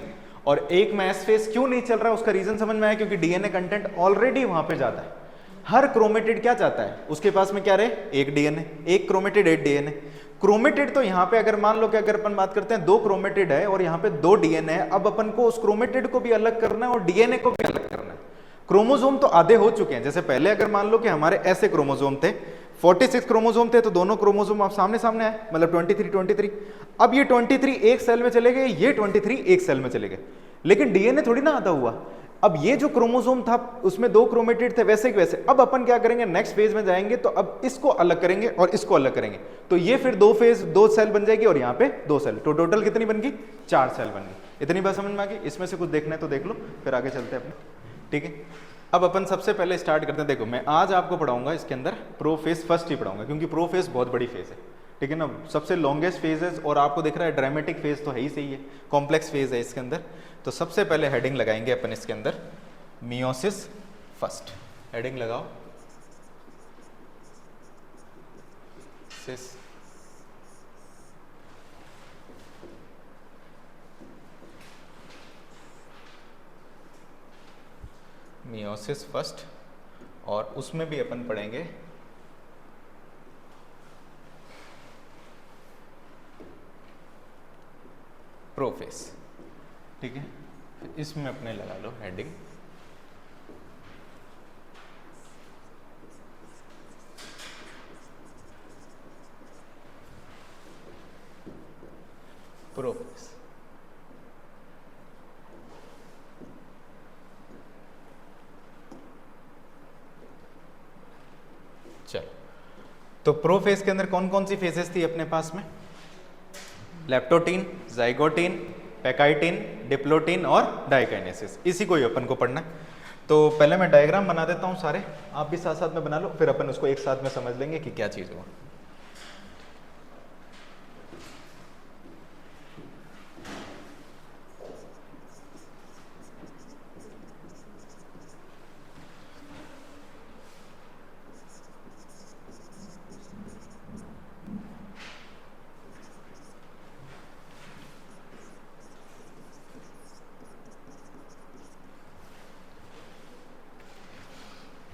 और एक में एस फेज क्यों नहीं चल रहा, उसका रीजन समझ में आया, क्योंकि डीएनए कंटेंट ऑलरेडी वहां पे जाता है। हर क्रोमेटिड क्या चाहता है, उसके पास में क्या रहे, एक डीएनए, एक क्रोमेटिड एक डीएनए। क्रोमेटिड तो यहाँ पे अगर मान लो कि अगर अपन बात करते हैं 2 क्रोमेटिड है और यहाँ पे 2 डीएनए है, अब अपन को उस क्रोमेटिड को भी अलग करना है और डीएनए को भी अलग करना है। क्रोमोसोम तो आधे हो चुके हैं, जैसे पहले अगर मान लो कि हमारे ऐसे क्रोमोसोम थे, 46 क्रोमोसोम थे, तो दोनों क्रोमोसोम आप सामने सामने आए, मतलब 23। अब ये 23 एक सेल में चले गए, ये 23 एक सेल में चले गए, लेकिन डीएनए थोड़ी ना आधा हुआ। अब ये जो क्रोमोसोम था उसमें 2 क्रोमेटिड थे, वैसे कि वैसे। अब अपन क्या करेंगे, नेक्स्ट फेज में जाएंगे तो अब इसको अलग करेंगे और इसको अलग करेंगे, तो ये फिर 2 सेल बन जाएगी और यहाँ पे 2 सेल, तो टोटल कितनी बन गई, 4 सेल बन गई। इतनी बात समझ में आ गई। इसमें से कुछ देखना है तो देख लो, फिर आगे चलते हैं अपने, ठीक है। अब अपन सबसे पहले स्टार्ट करते हैं। देखो मैं आज आपको पढ़ाऊंगा इसके अंदर प्रोफेज फर्स्ट ही पढ़ाऊंगा, क्योंकि प्रोफेज बहुत बड़ी फेज है, ठीक है ना, सबसे लॉन्गेस्ट फेज है। और आपको दिख रहा है ड्रामेटिक फेज तो है ही सही है, कॉम्प्लेक्स फेज है इसके अंदर। तो सबसे पहले हेडिंग लगाएंगे अपन इसके अंदर, मियोसिस फर्स्ट। हेडिंग लगाओ, सिस मियोसिस फर्स्ट, और उसमें भी अपन पढ़ेंगे प्रोफेज, ठीक है। इसमें अपने लगा लो हेडिंग प्रोफेज। चलो, तो प्रोफेज के अंदर कौन कौन सी फेजेस थी अपने पास में, लेप्टोटीन, जाइगोटीन, पैकाइटिन, डिप्लोटीन और डाइकाइनेसिस। इसी को ही अपन को पढ़ना है। तो पहले मैं डायग्राम बना देता हूँ सारे, आप भी साथ साथ में बना लो, फिर अपन उसको एक साथ में समझ लेंगे कि क्या चीज़ हुआ।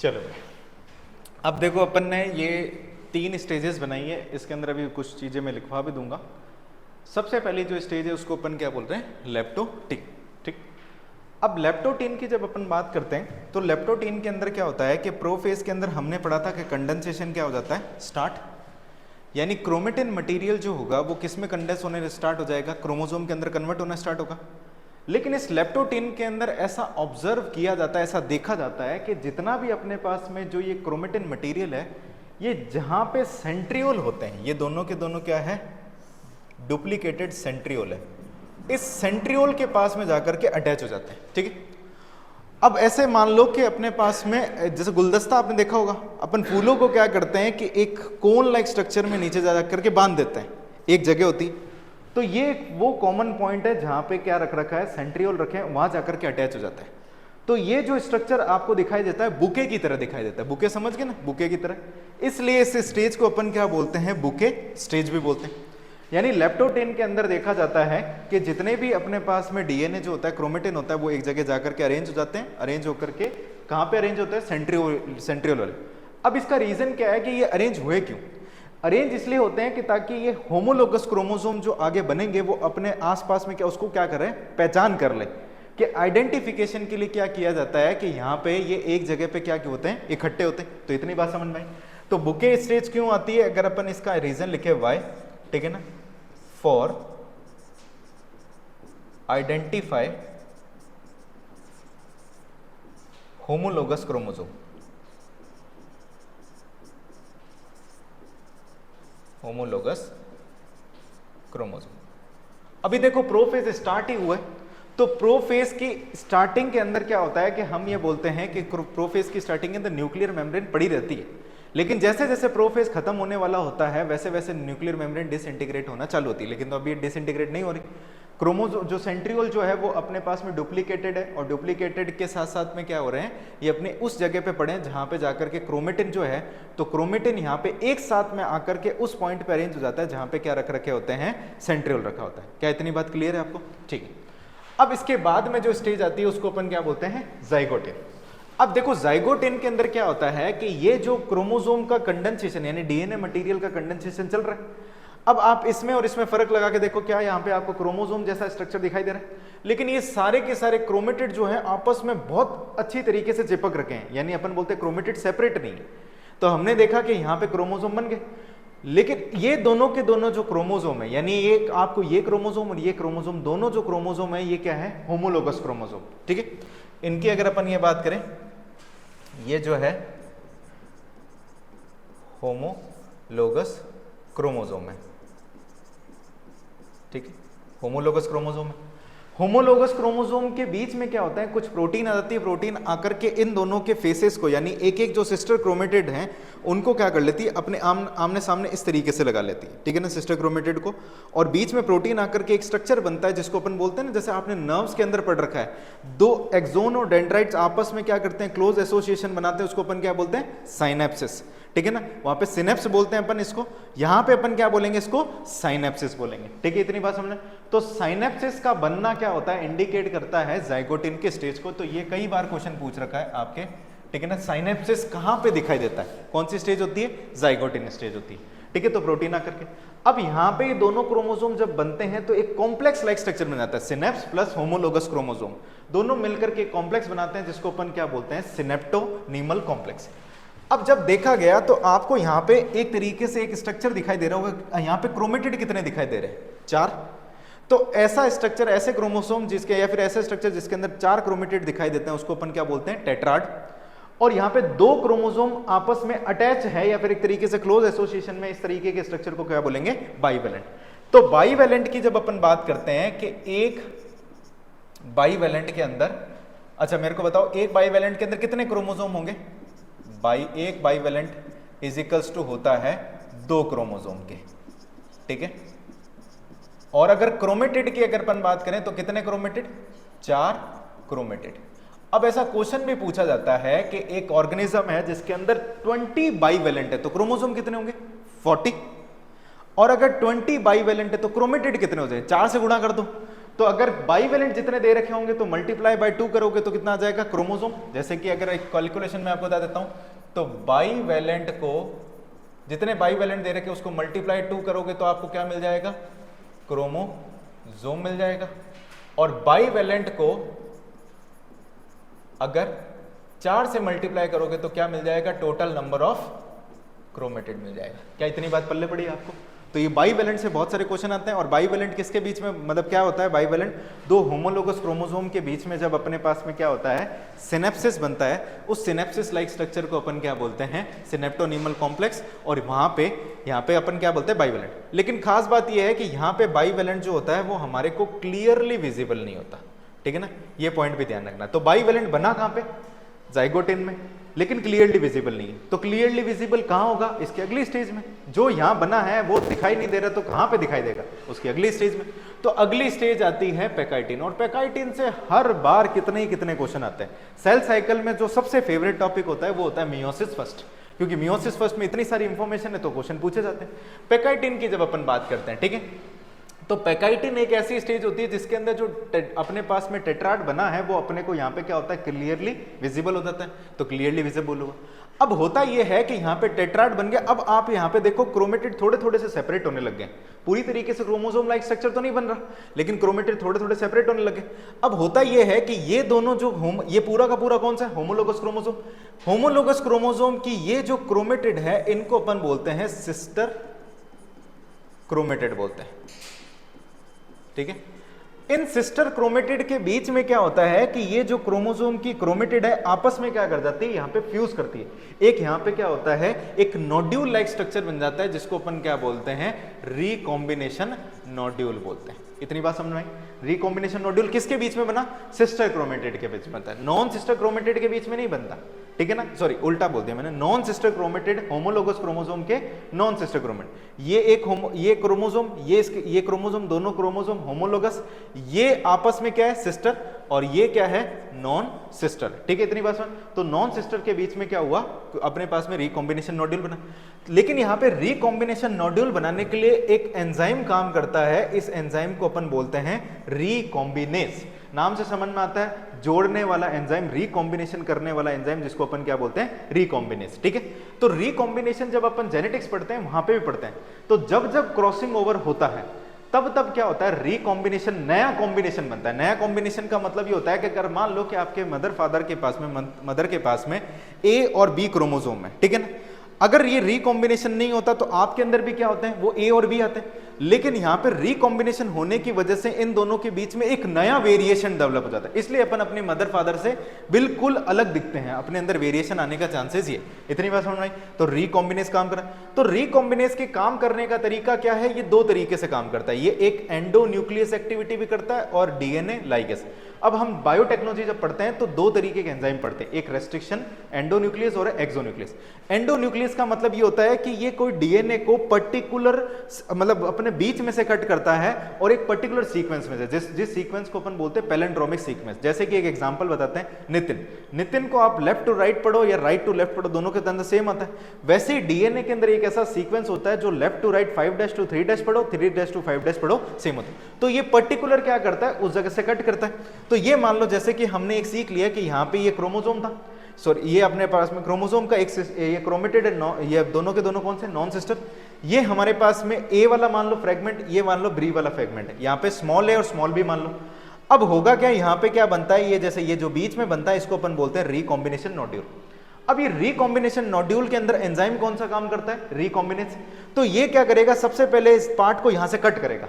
चलो अब देखो अपन ने ये 3 स्टेजेस बनाई है, इसके अंदर अभी कुछ चीज़ें मैं लिखवा भी दूंगा। सबसे पहली जो स्टेज है उसको अपन क्या बोल रहे हैं, लेप्टोटीन। ठीक, अब लेप्टोटीन की जब अपन बात करते हैं तो लेप्टोटीन के अंदर क्या होता है कि प्रोफेज के अंदर हमने पढ़ा था कि कंडेंसेशन क्या हो जाता है, स्टार्ट, यानी क्रोमेटिन मटेरियल जो होगा वो किस में कंडेंस होने स्टार्ट हो जाएगा, क्रोमोसोम के अंदर कन्वर्ट होना स्टार्ट होगा। लेकिन इस लेप्टोटीन के अंदर ऐसा ऑब्जर्व किया जाता है, ऐसा देखा जाता है कि जितना भी अपने पास में जो ये क्रोमेटिन मटेरियल है, ये जहां पे सेंट्रियोल होते हैं, ये दोनों के दोनों क्या है, डुप्लीकेटेड सेंट्रियोल है, इस सेंट्रियोल के पास में जाकर के अटैच हो जाते हैं। ठीक है, अब ऐसे मान लो कि अपने पास में जैसे गुलदस्ता आपने देखा होगा, अपन फूलों को क्या करते हैं कि एक कोन लाइक स्ट्रक्चर में नीचे जा करके बांध देते हैं, एक जगह होती, तो ये वो कॉमन पॉइंट है जहां पे क्या रख रखा है, सेंट्रियोल रखे हैं, वहां जाकर के अटैच हो जाता है। तो ये जो स्ट्रक्चर आपको दिखाई देता है बुके की तरह दिखाई देता है, बुके समझ गए ना, बुके की तरह, इसलिए इस स्टेज को अपन क्या बोलते हैं, बुके स्टेज भी बोलते हैं। यानी लेप्टोटीन के अंदर देखा जाता है कि जितने भी अपने पास में डीएनए जो होता है, क्रोमेटिन होता है, वो एक जगह जाकर के अरेंज हो जाते हैं। अरेंज होकर के कहां पे अरेंज होता है, सेंट्रियोल वाले। अब इसका रीजन क्या है कि ये अरेंज हुए क्यों, अरेंज इसलिए होते हैं कि ताकि ये होमोलोगस क्रोमोसोम जो आगे बनेंगे वो अपने आसपास में क्या उसको क्या करें, पहचान कर ले, कि आइडेंटिफिकेशन के लिए क्या किया जाता है कि यहाँ पे ये एक जगह पे क्या क्यों होते हैं, इकट्ठे होते हैं। तो इतनी बात समझ में आई। तो बुके स्टेज क्यों आती है, अगर अपन इसका रीजन लिखे वाई, ठीक है ना, for identify homologous chromosome, homologous chromosome. अभी देखो प्रोफेज स्टार्ट ही हुआ है, तो प्रोफेज की स्टार्टिंग के अंदर क्या होता है कि हम ये बोलते हैं कि प्रोफेज की स्टार्टिंग के अंदर न्यूक्लियर मेम्ब्रेन पड़ी रहती है, लेकिन जैसे जैसे प्रोफेज खत्म होने वाला होता है वैसे वैसे न्यूक्लियर मेम्ब्रेन डिसइंटीग्रेट होना चालू होती है। लेकिन तो अभी डिसइंटीग्रेट नहीं हो रही, क्रोमोसोम जो सेंट्रियोल जो है वो अपने पास में डुप्लीकेटेड है, और डुप्लीकेटेड के साथ साथ में क्या हो रहे हैं, ये अपने उस जगह पे पड़े हैं जहां पे जाकर के क्रोमेटिन जो है, तो क्रोमेटिन यहाँ पे एक साथ में आकर के उस पॉइंट पे अरेंज हो जाता है जहां पे क्या रख रखे होते हैं, सेंट्रियोल रखा होता है। क्या इतनी बात क्लियर है आपको? ठीक है। अब इसके बाद में जो स्टेज आती है उसको अपन क्या बोलते हैं, जाइगोटिन। अब देखो जाइगोटिन के अंदर क्या होता है कि ये जो क्रोमोसोम का कंडेंसेशन यानी डीएनए मटेरियल का कंडेंसेशन चल रहा है। अब आप इसमें और इसमें फर्क लगा के देखो, क्या यहाँ पे आपको क्रोमोसोम जैसा स्ट्रक्चर दिखाई दे रहा है, लेकिन ये सारे के सारे क्रोमेटिड जो है आपस में बहुत अच्छी तरीके से चिपक रखे हैं, यानी अपन बोलते हैं क्रोमेटिड सेपरेट नहीं है। तो हमने देखा कि यहाँ पे क्रोमोसोम बन गए, लेकिन ये दोनों के दोनों जो क्रोमोसोम है, यानी ये आपको ये क्रोमोसोम और ये क्रोमोसोम, दोनों जो क्रोमोसोम है ये क्या है, होमोलोगस क्रोमोसोम। ठीक है, इनकी अगर अपन ये बात करें, ये जो है होमोलोगस क्रोमोसोम है। ठीक है, होमोलोगस क्रोमोसोम है। होमोलोगस क्रोमोसोम के बीच में क्या होता है, कुछ प्रोटीन आ जाती है, प्रोटीन आकर के इन दोनों के फेसेस को, यानी एक एक जो सिस्टर क्रोमेटिड हैं उनको क्या कर लेती है, अपने आमने सामने इस तरीके से लगा लेती है। ठीक है ना, सिस्टर क्रोमेटिड को, और बीच में प्रोटीन आकर के एक स्ट्रक्चर बनता है जिसको अपन बोलते हैं ना, जैसे आपने नर्व्स के अंदर पढ़ रखा है, दो एक्सोन और डेंड्राइट्स आपस में क्या करते हैं, क्लोज एसोसिएशन बनाते हैं, उसको अपन क्या बोलते हैं, साइनेप्सिस। ठीक है ना, वहां पे सिनेप्स बोलते हैं अपन इसको, यहां पे अपन क्या बोलेंगे, इसको साइनेप्सिस बोलेंगे। ठीक है, इतनी बात समझना। तो साइनेप्सिस का बनना क्या होता है, इंडिकेट करता है जाइगोटिन के स्टेज को। तो ये कई बार क्वेश्चन पूछ रखा है आपके, ठीक है ना, साइनेप्सिस कहां पे दिखाई देता है, कौन सी स्टेज होती है, जाइगोटिन स्टेज होती है। ठीक है, तो प्रोटीन आकर के अब यहाँ पे ये दोनों क्रोमोसोम जब बनते हैं तो एक कॉम्प्लेक्स लाइक स्ट्रक्चर बन जाता है, सिनेप्स प्लस होमोलोगस क्रोमोसोम दोनों मिलकर के कॉम्प्लेक्स बनाते हैं, जिसको अपन क्या बोलते हैं, सिनेप्टोनीमल कॉम्प्लेक्स। अब जब देखा गया तो आपको यहाँ पे एक तरीके से एक स्ट्रक्चर दिखाई दे रहा होगा, यहाँ पे क्रोमेटिड कितने दिखाई दे रहे हैं, 4। तो ऐसा स्ट्रक्चर, ऐसे क्रोमोसोम जिसके, या फिर ऐसे स्ट्रक्चर जिसके अंदर 4 क्रोमेटिड दिखाई देते हैं, उसको अपन क्या बोलते हैं, टेट्राड। और यहाँ पे 2 क्रोमोसोम आपस में अटैच है या फिर एक तरीके से क्लोज एसोसिएशन में, इस तरीके के स्ट्रक्चर को क्या बोलेंगे, बाइवेलेंट। तो बाइवेलेंट की जब अपन बात करते हैं कि एक बाइवेलेंट के अंदर, अच्छा मेरे को बताओ, एक बाइवेलेंट के अंदर कितने क्रोमोसोम होंगे, एक बाइवेलेंट इज इक्वल्स टू होता है 2 क्रोमोसोम के। ठीक है, और अगर क्रोमेटिड की अगर अपन बात करें तो कितने क्रोमेटिड, 4 क्रोमेटिड। अब ऐसा क्वेश्चन भी पूछा जाता है कि एक ऑर्गेनिज्म है जिसके अंदर 20 बाइवेलेंट है, तो क्रोमोसोम कितने होंगे, 40। और अगर 20 बाइवेलेंट है तो क्रोमेटिड कितने हो जाए, 4 से गुणा कर दो। तो अगर बाईवेलेंट जितने दे रखे होंगे तो मल्टीप्लाई बाय 2 करोगे तो कितना आ जाएगा क्रोमोसोम। जैसे कि अगर एक कैलकुलेशन में आपको बता देता हूं, तो बाईवेलेंट को जितने बाईवेलेंट दे रखे उसको मल्टीप्लाई 2 करोगे तो आपको क्या मिल जाएगा, क्रोमोसोम मिल जाएगा। और बाईवेलेंट को अगर 4 से मल्टीप्लाई करोगे तो क्या मिल जाएगा, टोटल नंबर ऑफ क्रोमेटिड मिल जाएगा। क्या इतनी बात पल्ले पड़ी आपको? तो ये बाईवेलेंट से बहुत सारे क्वेश्चन आते हैं। और बाईवेलेंट किसके बीच में, मतलब क्या होता है बाईवेलेंट, दो होमोलोगस क्रोमोसोम के बीच में जब अपने पास में क्या होता है, सिनेप्सिस बनता है, उस सिनेप्सिस लाइक स्ट्रक्चर को अपन क्या बोलते हैं, सिनेप्टोनीमल कॉम्प्लेक्स। और यहाँ पे अपन क्या बोलते हैं, बाईवेलेंट। लेकिन खास बात यह है कि यहाँ पे बाईवेलेंट जो होता है वो हमारे को क्लियरली विजिबल नहीं होता, ठीक है ना, ये पॉइंट भी ध्यान रखना। तो बाईवेलेंट बना कहाँ पे, जाइगोटिन में, लेकिन क्लियरली विजिबल नहीं है। तो क्लियरली विजिबल कहां होगा, इसके अगली स्टेज में। जो यहां बना है वो दिखाई नहीं दे रहा, तो कहां पे दिखाई देगा, उसकी अगली स्टेज में। तो अगली स्टेज आती है पैकाइटिन। और पैकाइटिन से हर बार कितने ही कितने क्वेश्चन आते हैं। सेल साइकिल में जो सबसे फेवरेट टॉपिक होता है वो होता है मियोसिस फर्स्ट, क्योंकि मियोसिस फर्स्ट में इतनी सारी इंफॉर्मेशन है तो क्वेश्चन पूछे जाते हैं। पैकाइटिन की जब अपन बात करते हैं, ठीक है, तो पैकाइटिन एक ऐसी स्टेज होती है जिसके अंदर जो अपने पास में टेट्राड बना है वो अपने को यहाँ पे क्या होता है, क्लियरली विजिबल हो जाता है। तो क्लियरली विजिबल हुआ। अब होता यह है कि यहाँ पे टेट्राड बन गया। अब आप यहाँ पे देखो क्रोमेटिड थोड़े थोड़े से सेपरेट होने लग गए। पूरी तरीके से क्रोमोसोम लाइक स्ट्रक्चर तो नहीं बन रहा, लेकिन क्रोमेटिड थोड़े थोड़े सेपरेट होने लगे। अब होता यह है कि ये दोनों जो ये पूरा का पूरा कौन सा है, होमोलोगस क्रोमोसोम। होमोलोगस क्रोमोसोम की ये जो क्रोमेटिड है इनको अपन बोलते हैं सिस्टर क्रोमेटिड बोलते हैं, ठीक है। इन सिस्टर क्रोमेटिड के बीच में क्या होता है कि ये जो क्रोमोसोम की क्रोमेटिड है आपस में क्या कर जाती है, यहां पे फ्यूज करती है। एक यहां पे क्या होता है, एक नोड्यूल लाइक स्ट्रक्चर बन जाता है जिसको अपन क्या बोलते हैं, रिकॉम्बिनेशन नोड्यूल बोलते हैं। इतनी बात समझ में आई। रिकॉम्बिनेशन नोड्यूल किसके बीच में बना, सिस्टर क्रोमेटिड के बीच में बनता है, नॉन सिस्टर क्रोमेटिड के बीच में नहीं बनता, ठीक है ना। सॉरी उल्टा बोल दिया मैंने, non sister chromatid homologous chromosome के नॉन सिस्टर क्रोमेटिड। ये क्रोमोसोम ये क्रोमोसोम, दोनों क्रोमोसोम होमोलोगस, ये आपस में क्या है, सिस्टर, और ये क्या है, नॉन सिस्टर, ठीक है। इतनी बात समझ। तो नॉन सिस्टर के बीच में क्या हुआ, अपने पास में रिकॉम्बिनेशन नोड्यूल बना। लेकिन यहाँ पे रिकॉम्बिनेशन नोड्यूल बनाने के लिए एक एंजाइम काम करता है। इस एंजाइम को अपन बोलते हैं रिकॉम्बिनेज। नाम से समझ में आता है, जोड़ने वाला एंजाइम, रिकॉम्बिनेशन करने वाला एंजाइम, जिसको अपन क्या बोलते हैं, रिकॉम्बिनेज, ठीक है। तो रिकॉम्बिनेशन जब अपन जेनेटिक्स पढ़ते हैं वहां पे भी पढ़ते हैं। तो जब जब क्रॉसिंग ओवर होता है तब क्या होता है, रिकॉम्बिनेशन, नया कॉम्बिनेशन बनता है। नया कॉम्बिनेशन का मतलब ये होता है कि अगर मान लो कि आपके मदर के पास में ए और बी क्रोमोसोम है, ठीक है ना। अगर ये रिकॉम्बिनेशन नहीं होता तो आपके अंदर भी क्या होते हैं, वो ए और बी आते हैं। लेकिन यहां पर रिकॉम्बिनेशन होने की वजह से इन दोनों के बीच में एक नया वेरिएशन डेवलप हो जाता है, इसलिए अपन अपने मदर फादर से बिल्कुल अलग दिखते हैं, अपने अंदर वेरिएशन आने का चांसेस ये। इतनी बात समझ में आई। तो रिकॉम्बिनेज काम कर रहा है। तो रिकॉम्बिनेज के काम करने का तरीका क्या है, ये दो तरीके से काम करता है। ये एक एंडोन्यूक्लियस एक्टिविटी भी करता है और डीएनए लाइगेज। अब हम बायोटेक्नोलॉजी जब पढ़ते हैं तो दो तरीके के एंजाइम पढ़ते हैं, एक रेस्ट्रिक्शन एंडोन्यूक्लियस और एक्सोन्यूक्लियस। एंडोन्यूक्लियस का मतलब ये होता है कि ये कोई डीएनए को पर्टिकुलर, मतलब अपने बीच में से कट करता है और एक पर्टिकुलर सीक्वेंस में से, जिस सीक्वेंस को अपन बोलते हैं पैलिंड्रोमिक सीक्वेंस। जैसे कि एक एग्जांपल बताते हैं, नितिन को आप लेफ्ट टू राइट पढ़ो या राइट टू लेफ्ट पढ़ो, दोनों के अंदर सेम आता है। वैसे ही डीएनए के अंदर एक ऐसा सीक्वेंस होता है जो लेफ्ट टू राइट 5' टू 3' पढ़ो, 3' टू 5' पढ़ो, सेम होता है। तो ये पर्टिकुलर क्या करता है, उस जगह से कट करता है। तो ये मान लो जैसे कि हमने एक सीख लिया कि यहाँ पे ये क्रोमोसोम था, सॉरी ये अपने पास में क्रोमोसोम का एक ये क्रोमेटिड है, ये दोनों के दोनों कौन से, नॉन सिस्टर। ये हमारे पास में ए वाला मान लो फ्रेगमेंट, ये मान लो बी वाला फ्रेगमेंट है, यहाँ पे स्मॉल ए और स्मॉल बी मान लो। अब होगा क्या, यहाँ पे क्या बनता है, ये जैसे ये जो बीच में बनता है इसको अपन बोलते हैं रिकॉम्बिनेशन नोड्यूल। अब ये रिकॉम्बिनेशन नोड्यूल के अंदर एंजाइम कौन सा काम करता है, रिकॉम्बिनेज। तो ये क्या करेगा, सबसे पहले इस पार्ट को यहां से कट करेगा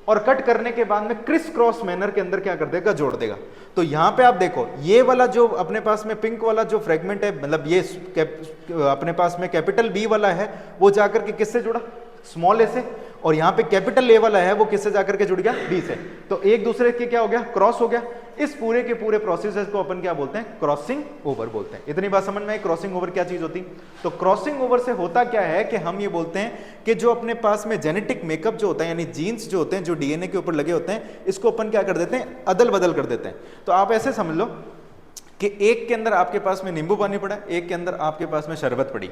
और कट करने के बाद में क्रिस क्रॉस मैनर के अंदर क्या कर देगा, जोड़ देगा। तो यहां पे आप देखो ये वाला जो अपने पास में पिंक वाला जो फ्रेगमेंट है, मतलब ये अपने पास में कैपिटल बी वाला है, वो जाकर के किससे जुड़ा, स्मॉल ए से। और यहाँ पे कैपिटल ए वाला है वो किससे जाकर के जुड़ गया, बी से। तो एक दूसरे के क्या हो गया, क्रॉस हो गया। इस पूरे के पूरे प्रोसेस को अपन क्या बोलते हैं, क्रॉसिंग ओवर बोलते हैं। इतनी बात समझ में आई, क्रॉसिंग ओवर क्या चीज होती है। तो क्रॉसिंग ओवर से होता क्या है कि हम ये बोलते हैं कि जो अपने पास में जेनेटिक मेकअप जो होता है, यानी जीन्स जो होते हैं, जो डीएनए के ऊपर लगे होते हैं, इसको अपन क्या कर देते हैं, अदल बदल कर देते हैं। तो आप ऐसे समझ लो कि एक के अंदर आपके पास में नींबू पानी पड़ा, एक के अंदर आपके पास में शरबत पड़ी।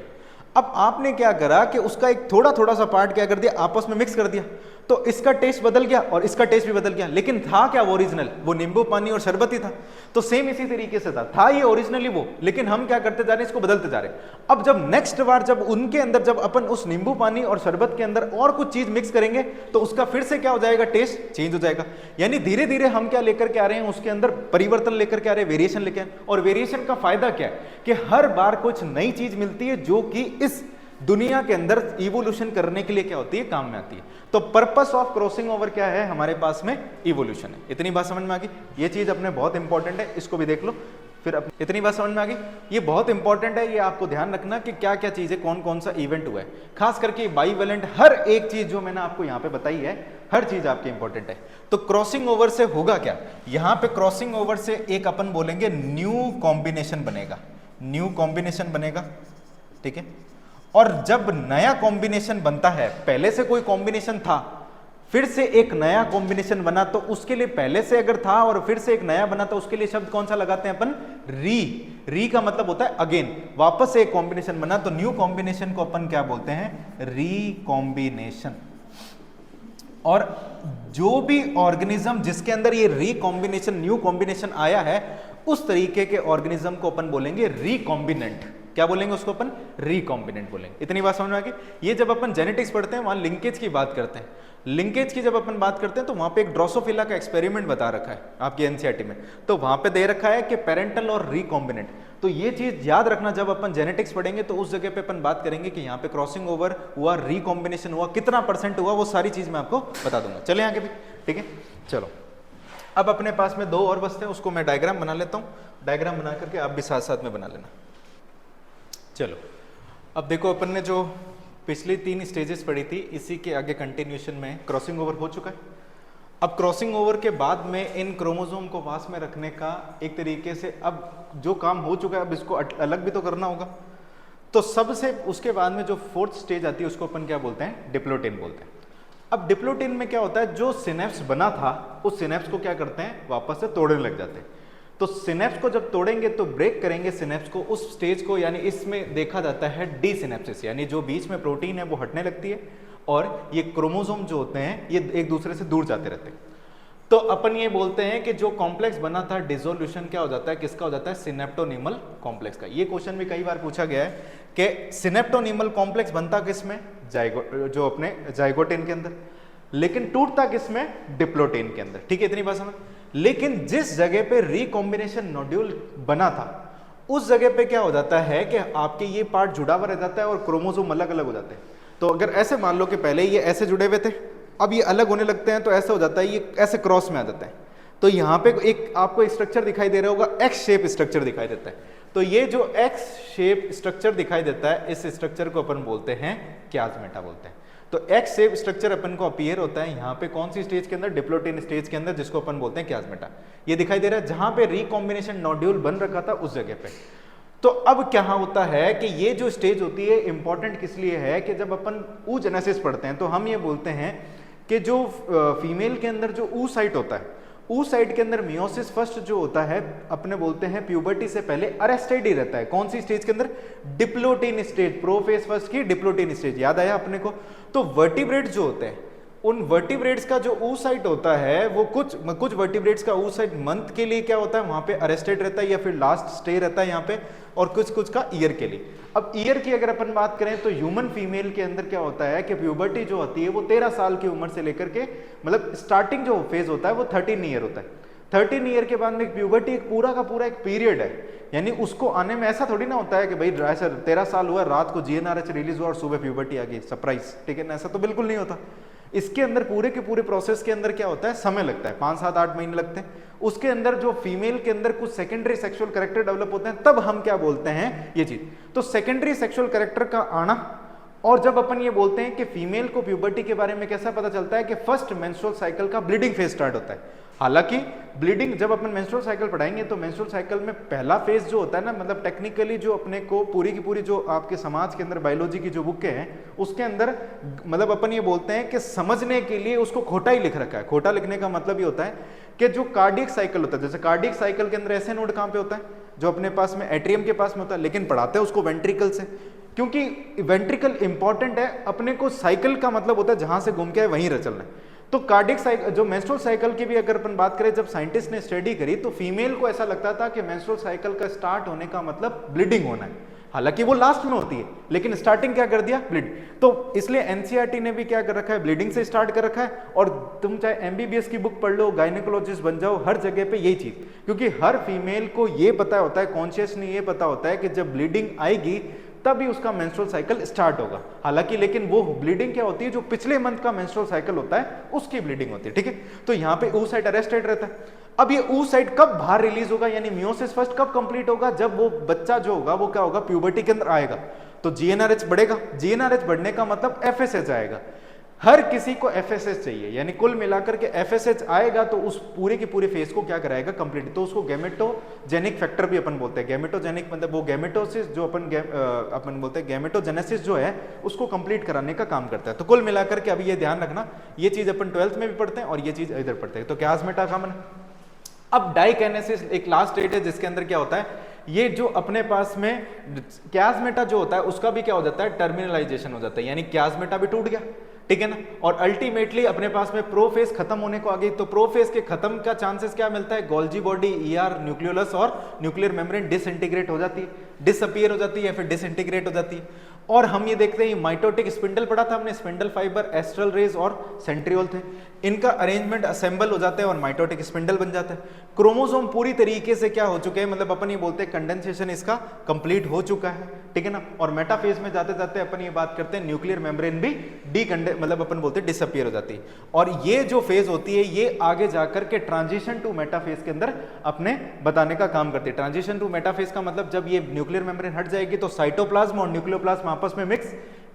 अब आपने क्या करा कि उसका एक थोड़ा थोड़ा सा पार्ट क्या कर दिया, आपस में मिक्स कर दिया। तो इसका टेस्ट बदल गया और इसका टेस्ट भी बदल गया, लेकिन था क्या वो ओरिजिनल, वो नींबू पानी और शरबत ही था। तो सेम इसी तरीके से था ये ओरिजिनली वो, लेकिन हम क्या करते जा रहे हैं, इसको बदलते जा रहे हैं। अब जब नेक्स्ट बार जब उनके अंदर जब अपन उस नींबू पानी और शरबत के अंदर और कुछ चीज मिक्स करेंगे तो उसका फिर से क्या हो जाएगा, टेस्ट चेंज हो जाएगा। यानी धीरे धीरे हम क्या लेकर के आ रहे हैं, उसके अंदर परिवर्तन लेकर के आ रहे हैं, वेरिएशन लेकर आ रहे हैं। और वेरिएशन का फायदा क्या है कि हर बार कुछ नई चीज मिलती है जो कि इस दुनिया के अंदर इवोल्यूशन करने के लिए क्या होती है, काम में आती है। तो पर्पस ऑफ क्रॉसिंग ओवर क्या है, हमारे पास में इवोल्यूशन है। इतनी बात समझ में आ गई, ये चीज अपने बहुत इंपॉर्टेंट है, इसको भी देख लो। फिर इतनी बात समझ में आ गई, ये बहुत इंपॉर्टेंट है, ये आपको ध्यान रखना कि क्या क्या चीजें, कौन कौन सा इवेंट हुआ है, खास करके बाइवेलेंट। हर एक चीज जो मैंने आपको यहाँ पे बताई है, हर चीज आपकी इंपॉर्टेंट है। तो क्रॉसिंग ओवर से होगा क्या, यहाँ पे क्रॉसिंग ओवर से एक अपन बोलेंगे न्यू कॉम्बिनेशन बनेगा, न्यू कॉम्बिनेशन बनेगा, ठीक है। और जब नया कॉम्बिनेशन बनता है, पहले से कोई कॉम्बिनेशन था, फिर से एक नया कॉम्बिनेशन बना, तो उसके लिए पहले से अगर था और फिर से एक नया बना तो उसके लिए शब्द कौन सा लगाते हैं अपन, री का मतलब होता है अगेन, वापस से एक कॉम्बिनेशन बना, तो न्यू कॉम्बिनेशन को अपन क्या बोलते हैं, रीकॉम्बिनेशन। और जो भी ऑर्गेनिज्म जिसके अंदर ये रीकॉम्बिनेशन, न्यू कॉम्बिनेशन आया है, उस तरीके के ऑर्गेनिज्म को अपन बोलेंगे रीकॉम्बिनेंट। क्या बोलेंगे उसको अपन, रीकॉम्बिनेंट बोलेंगे। इतनी बात समझ में आ गई। ये जब अपन जेनेटिक्स पढ़ते हैं वहां लिंकेज की बात करते हैं, लिंकेज की जब अपन बात करते हैं तो वहां पे एक ड्रोसोफिला का एक्सपेरिमेंट बता रखा है आपकी एनसीईआरटी में, तो वहां पे दे रखा है कि पेरेंटल और रीकॉम्बिनेंट। तो ये चीज याद रखना, जब अपन जेनेटिक्स पढ़ेंगे तो उस जगह पे अपन बात करेंगे कि यहाँ पे क्रॉसिंग ओवर हुआ, रीकॉम्बिनेशन हुआ, कितना % हुआ, वो सारी चीज मैं आपको बता दूंगा। चले आगे भी, ठीक है। चलो अब अपने पास में 2 और बचते हैं, उसको मैं डायग्राम बना लेता हूँ, डायग्राम बना करके आप भी साथ साथ में बना लेना। चलो अब देखो, अपन ने जो पिछली 3 स्टेजेस पढ़ी थी, इसी के आगे कंटिन्यूशन में क्रॉसिंग ओवर हो चुका है। अब क्रॉसिंग ओवर के बाद में इन क्रोमोसोम को पास में रखने का एक तरीके से अब जो काम हो चुका है, अब इसको अलग भी तो करना होगा। तो सबसे उसके बाद में जो 4th स्टेज आती है उसको अपन क्या बोलते हैं, डिप्लोटेन बोलते हैं। अब डिप्लोटेन में क्या होता है, जो सिनेप्स बना था उस सिनेप्स को क्या करते हैं, वापस से तोड़ने लग जाते हैं। तो सिनेप्स को जब तोड़ेंगे तो ब्रेक करेंगे सिनेप्स को, उस स्टेज को, यानी इसमें देखा जाता है डी सिनेप्सिस, यानी जो बीच में प्रोटीन है वो हटने लगती है और ये क्रोमोसोम जो होते हैं ये एक दूसरे से दूर जाते रहते हैं। तो अपन ये बोलते हैं कि जो कॉम्प्लेक्स बना था, डिसोल्यूशन क्या हो जाता है, किसका हो जाता है, सिनेप्टोनीमल कॉम्प्लेक्स का। ये क्वेश्चन भी कई बार पूछा गया है कि सिनेप्टोनीमल कॉम्प्लेक्स बनता किसमें, जो अपने जाइगोटिन के अंदर, लेकिन टूटता किसमें, डिप्लोटेन के अंदर, ठीक है। इतनी बात समझ। लेकिन जिस जगह पे रिकॉम्बिनेशन नोड्यूल बना था उस जगह पे क्या हो जाता है कि आपके ये पार्ट जुड़ा हुआ रह जाता है और क्रोमोसोम अलग अलग हो जाते हैं। तो अगर ऐसे मान लो कि पहले ये ऐसे जुड़े हुए थे, अब ये अलग होने लगते हैं, तो ऐसा हो जाता है, ये ऐसे क्रॉस में आ जाता है। तो यहाँ पे एक आपको स्ट्रक्चर दिखाई दे रहा होगा, एक्स शेप स्ट्रक्चर दिखाई देता है। तो ये जो एक्स शेप स्ट्रक्चर दिखाई देता है, इस स्ट्रक्चर को अपन बोलते हैं क्याजमेटा बोलते हैं। तो एक्स शेप स्ट्रक्चर अपन को अपीयर होता है यहाँ पे कौन सी स्टेज के अंदर, डिप्लोटेन स्टेज के अंदर, जिसको अपन बोलते हैं क्याजमेटा। ये दिखाई दे रहा है जहां पे रिकॉम्बिनेशन नोड्यूल बन रखा था उस जगह पे। तो अब क्या होता है कि ये जो स्टेज होती है इंपॉर्टेंट किस लिए है कि जब अपन oogenesis पढ़ते हैं तो हम ये बोलते हैं कि जो फीमेल के अंदर जो ऊ साइट होता है, ऊ साइड के अंदर मियोसिस फर्स्ट जो होता है अपने बोलते हैं प्यूबर्टी से पहले अरेस्टेड ही रहता है। कौन सी स्टेज के अंदर, डिप्लोटेन स्टेज, प्रोफेज फर्स्ट की डिप्लोटेन स्टेज, याद आया अपने को। तो वर्टिब्रेट्स जो होते हैं, उन वर्टिब्रेट्स का जो ऊ साइट होता है वो कुछ वर्टिब्रेट्स का ऊ साइट मंथ के लिए क्या होता है वहां पे अरेस्टेड रहता है या फिर लास्ट स्टे रहता है यहाँ पे, और कुछ का ईयर के लिए। अब ईयर की अगर अपन बात करें तो ह्यूमन फीमेल के अंदर क्या होता है कि प्यूबर्टी जो होती है वो 13 साल की उम्र से लेकर के, मतलब स्टार्टिंग जो फेज होता है वो 13 ईयर होता है। 13 ईयर के बाद में प्यूबर्टी एक पूरा का पूरा एक पीरियड है, यानी उसको आने में ऐसा थोड़ी ना होता है कि भाई ऐसा 13 साल हुआ, रात को जीएनआरएच रिलीज हुआ और सुबह प्यूबर्टी आ गई, सरप्राइज, ठीक है ना, ऐसा तो बिल्कुल नहीं होता। इसके अंदर पूरे के पूरे प्रोसेस के अंदर क्या होता है, समय लगता है, 5, 7, 8 महीने लगते हैं। उसके अंदर जो फीमेल के अंदर कुछ सेकेंडरी सेक्सुअल कैरेक्टर डेवलप होते हैं, तब हम क्या बोलते हैं ये चीज। तो सेकेंडरी सेक्सुअल कैरेक्टर का आना, और जब अपन ये बोलते हैं कि फीमेल को प्यूबर्टी के बारे में कैसा पता चलता है कि फर्स्ट मेंस्ट्रुअल साइकिल का ब्लीडिंग फेज स्टार्ट होता है। हालांकि ब्लीडिंग जब अपन मेंस्ट्रुअल साइकिल पढ़ाएंगे तो मेंस्ट्रुअल साइकिल में पहला फेज जो होता है ना, मतलब टेक्निकली जो अपने को पूरी की पूरी जो आपके समाज के अंदर बायोलॉजी की जो बुकें हैं उसके अंदर, मतलब अपन ये बोलते हैं कि समझने के लिए उसको खोटा ही लिख रखा है। खोटा लिखने का मतलब ये होता है कि जो कार्डियक साइकिल होता है, जैसे कार्डियक साइकिल के अंदर ऐसे नोड कहाँ पे होता है जो अपने पास में एट्रियम के पास में होता है, लेकिन पढ़ाते हैं उसको वेंट्रिकल से। क्योंकि वेंट्रिकल इंपॉर्टेंट है, अपने को साइकिल का मतलब होता है जहां से घूम के आए वहीं चलना है। तो कार्डिक साइकिल, जो मेंस्ट्रुअल साइकिल की भी अगर अपन बात करें, जब साइंटिस्ट ने स्टडी करी तो फीमेल को ऐसा लगता था कि मेंस्ट्रुअल साइकिल का स्टार्ट होने का मतलब ब्लीडिंग होना है, हालांकि वो लास्ट में होती है, लेकिन स्टार्टिंग क्या कर दिया, ब्लीड। तो इसलिए एनसीईआरटी ने भी क्या कर रखा है, ब्लीडिंग से स्टार्ट कर रखा है। और तुम चाहे एमबीबीएस की बुक पढ़ लो, गायनेकोलॉजिस्ट बन जाओ, हर जगह पे यही चीज, क्योंकि हर फीमेल को ये पता होता है, कॉन्शियसली ये पता होता है कि जब ब्लीडिंग आएगी तभी उसका मेंस्ट्रुअल साइकिल स्टार्ट होगा। हालांकि लेकिन वो ब्लीडिंग क्या होती है, जो पिछले मंथ का मेंस्ट्रुअल साइकिल होता है उसकी ब्लीडिंग होती है, ठीक है। तो यहाँ पे ऊ साइड अरेस्टेड रहता है। अब ये ऊ साइड कब बाहर रिलीज होगा, यानी मियोसिस फर्स्ट कब कंप्लीट होगा, जब वो बच्चा जो होगा वो क्या होगा, प्यूबर्टी के अंदर आएगा, तो जीएनआरएच बढ़ेगा। जीएनआरएच बढ़ने का मतलब एफएसएच आएगा। हर किसी को एफएसएच चाहिए, यानी कुल मिलाकर के एफएसएच आएगा तो उस पूरे की पूरे फेज को क्या कराएगा, कंप्लीट। तो उसको गैमेटोजेनिक फैक्टर भी अपन बोलते हैं। गैमेटोजेनिक मतलब वो गैमेटोसिस जो अपन बोलते हैं, गैमेटोजेनेसिस जो है उसको कंप्लीट कराने का काम करता है। तो कुल मिलाकर के अभी ये ध्यान रखना, ये चीज अपन 12th में भी पढ़ते हैं और ये चीज इधर पढ़ते हैं। तो क्लासमेटा कॉमन। अब डाइकाइनेसिस एक लास्ट स्टेज है जिसके अंदर क्या होता है, ये जो अपने पास में क्लासमेटा जो होता है उसका भी क्या हो जाता है, टर्मिनलाइजेशन हो जाता है, यानी क्लासमेटा भी टूट गया, ठीक है ना। और अल्टीमेटली अपने पास में प्रोफेज खत्म होने को आ गई। तो प्रोफेज के खत्म का चांसेस क्या मिलता है, गोल्जी बॉडी, ईआर, न्यूक्लियोलस और न्यूक्लियर मेम्ब्रेन डिसइंटीग्रेट हो जाती है, डिसअपीयर हो जाती है, फिर डिसइंटीग्रेट हो जाती है। और हम ये देखते हैं माइटोटिक स्पिंडल पढ़ा था हमने, स्पिंडल फाइबर, एस्ट्रल रेज और सेंट्रियोल थे, इनका अरेंजमेंट असेंबल हो जाता है और माइटोटिक स्पिंडल बन जाता है। क्रोमोसोम पूरी तरीके से क्या हो चुके हैं, मतलब अपन ये बोलते हैं कंडेंसेशन इसका कंप्लीट हो चुका है, ठीक है ना। और मेटाफेज में जाते जाते अपन ये बात करते हैं न्यूक्लियर मेम्ब्रेन भी मतलब अपन बोलते हैं डिसअपीयर हो जाती है। और ये जो फेज होती है ये आगे जाकर के ट्रांजिशन टू मेटाफेज के अंदर अपने बताने का काम करती है। ट्रांजिशन टू मेटाफेज का मतलब जब ये न्यूक्लियर मेम्ब्रेन हट जाएगी तो साइटोप्लाज्म और न्यूक्लियोप्लाज्म आपस में मिक्स,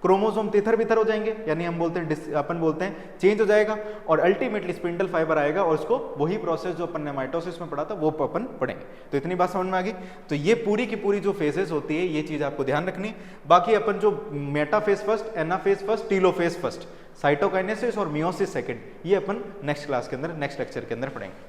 क्रोमोसोम तितर बितर हो जाएंगे, यानी हम बोलते हैं अपन बोलते हैं चेंज हो जाएगा, और अल्टीमेटली स्पिंडल फाइबर आएगा और उसको वही प्रोसेस जो अपन ने माइटोसिस में पढ़ा था वो अपन पढ़ेंगे। तो इतनी बात समझ में आ गई। तो ये पूरी की पूरी जो फेजेस होती है ये चीज आपको ध्यान रखनी। बाकी अपन जो metaphase first, anaphase first, telophase first, cytokinesis और मियोसिस सेकंड, ये अपन नेक्स्ट क्लास के अंदर, नेक्स्ट लेक्चर के अंदर पढ़ेंगे।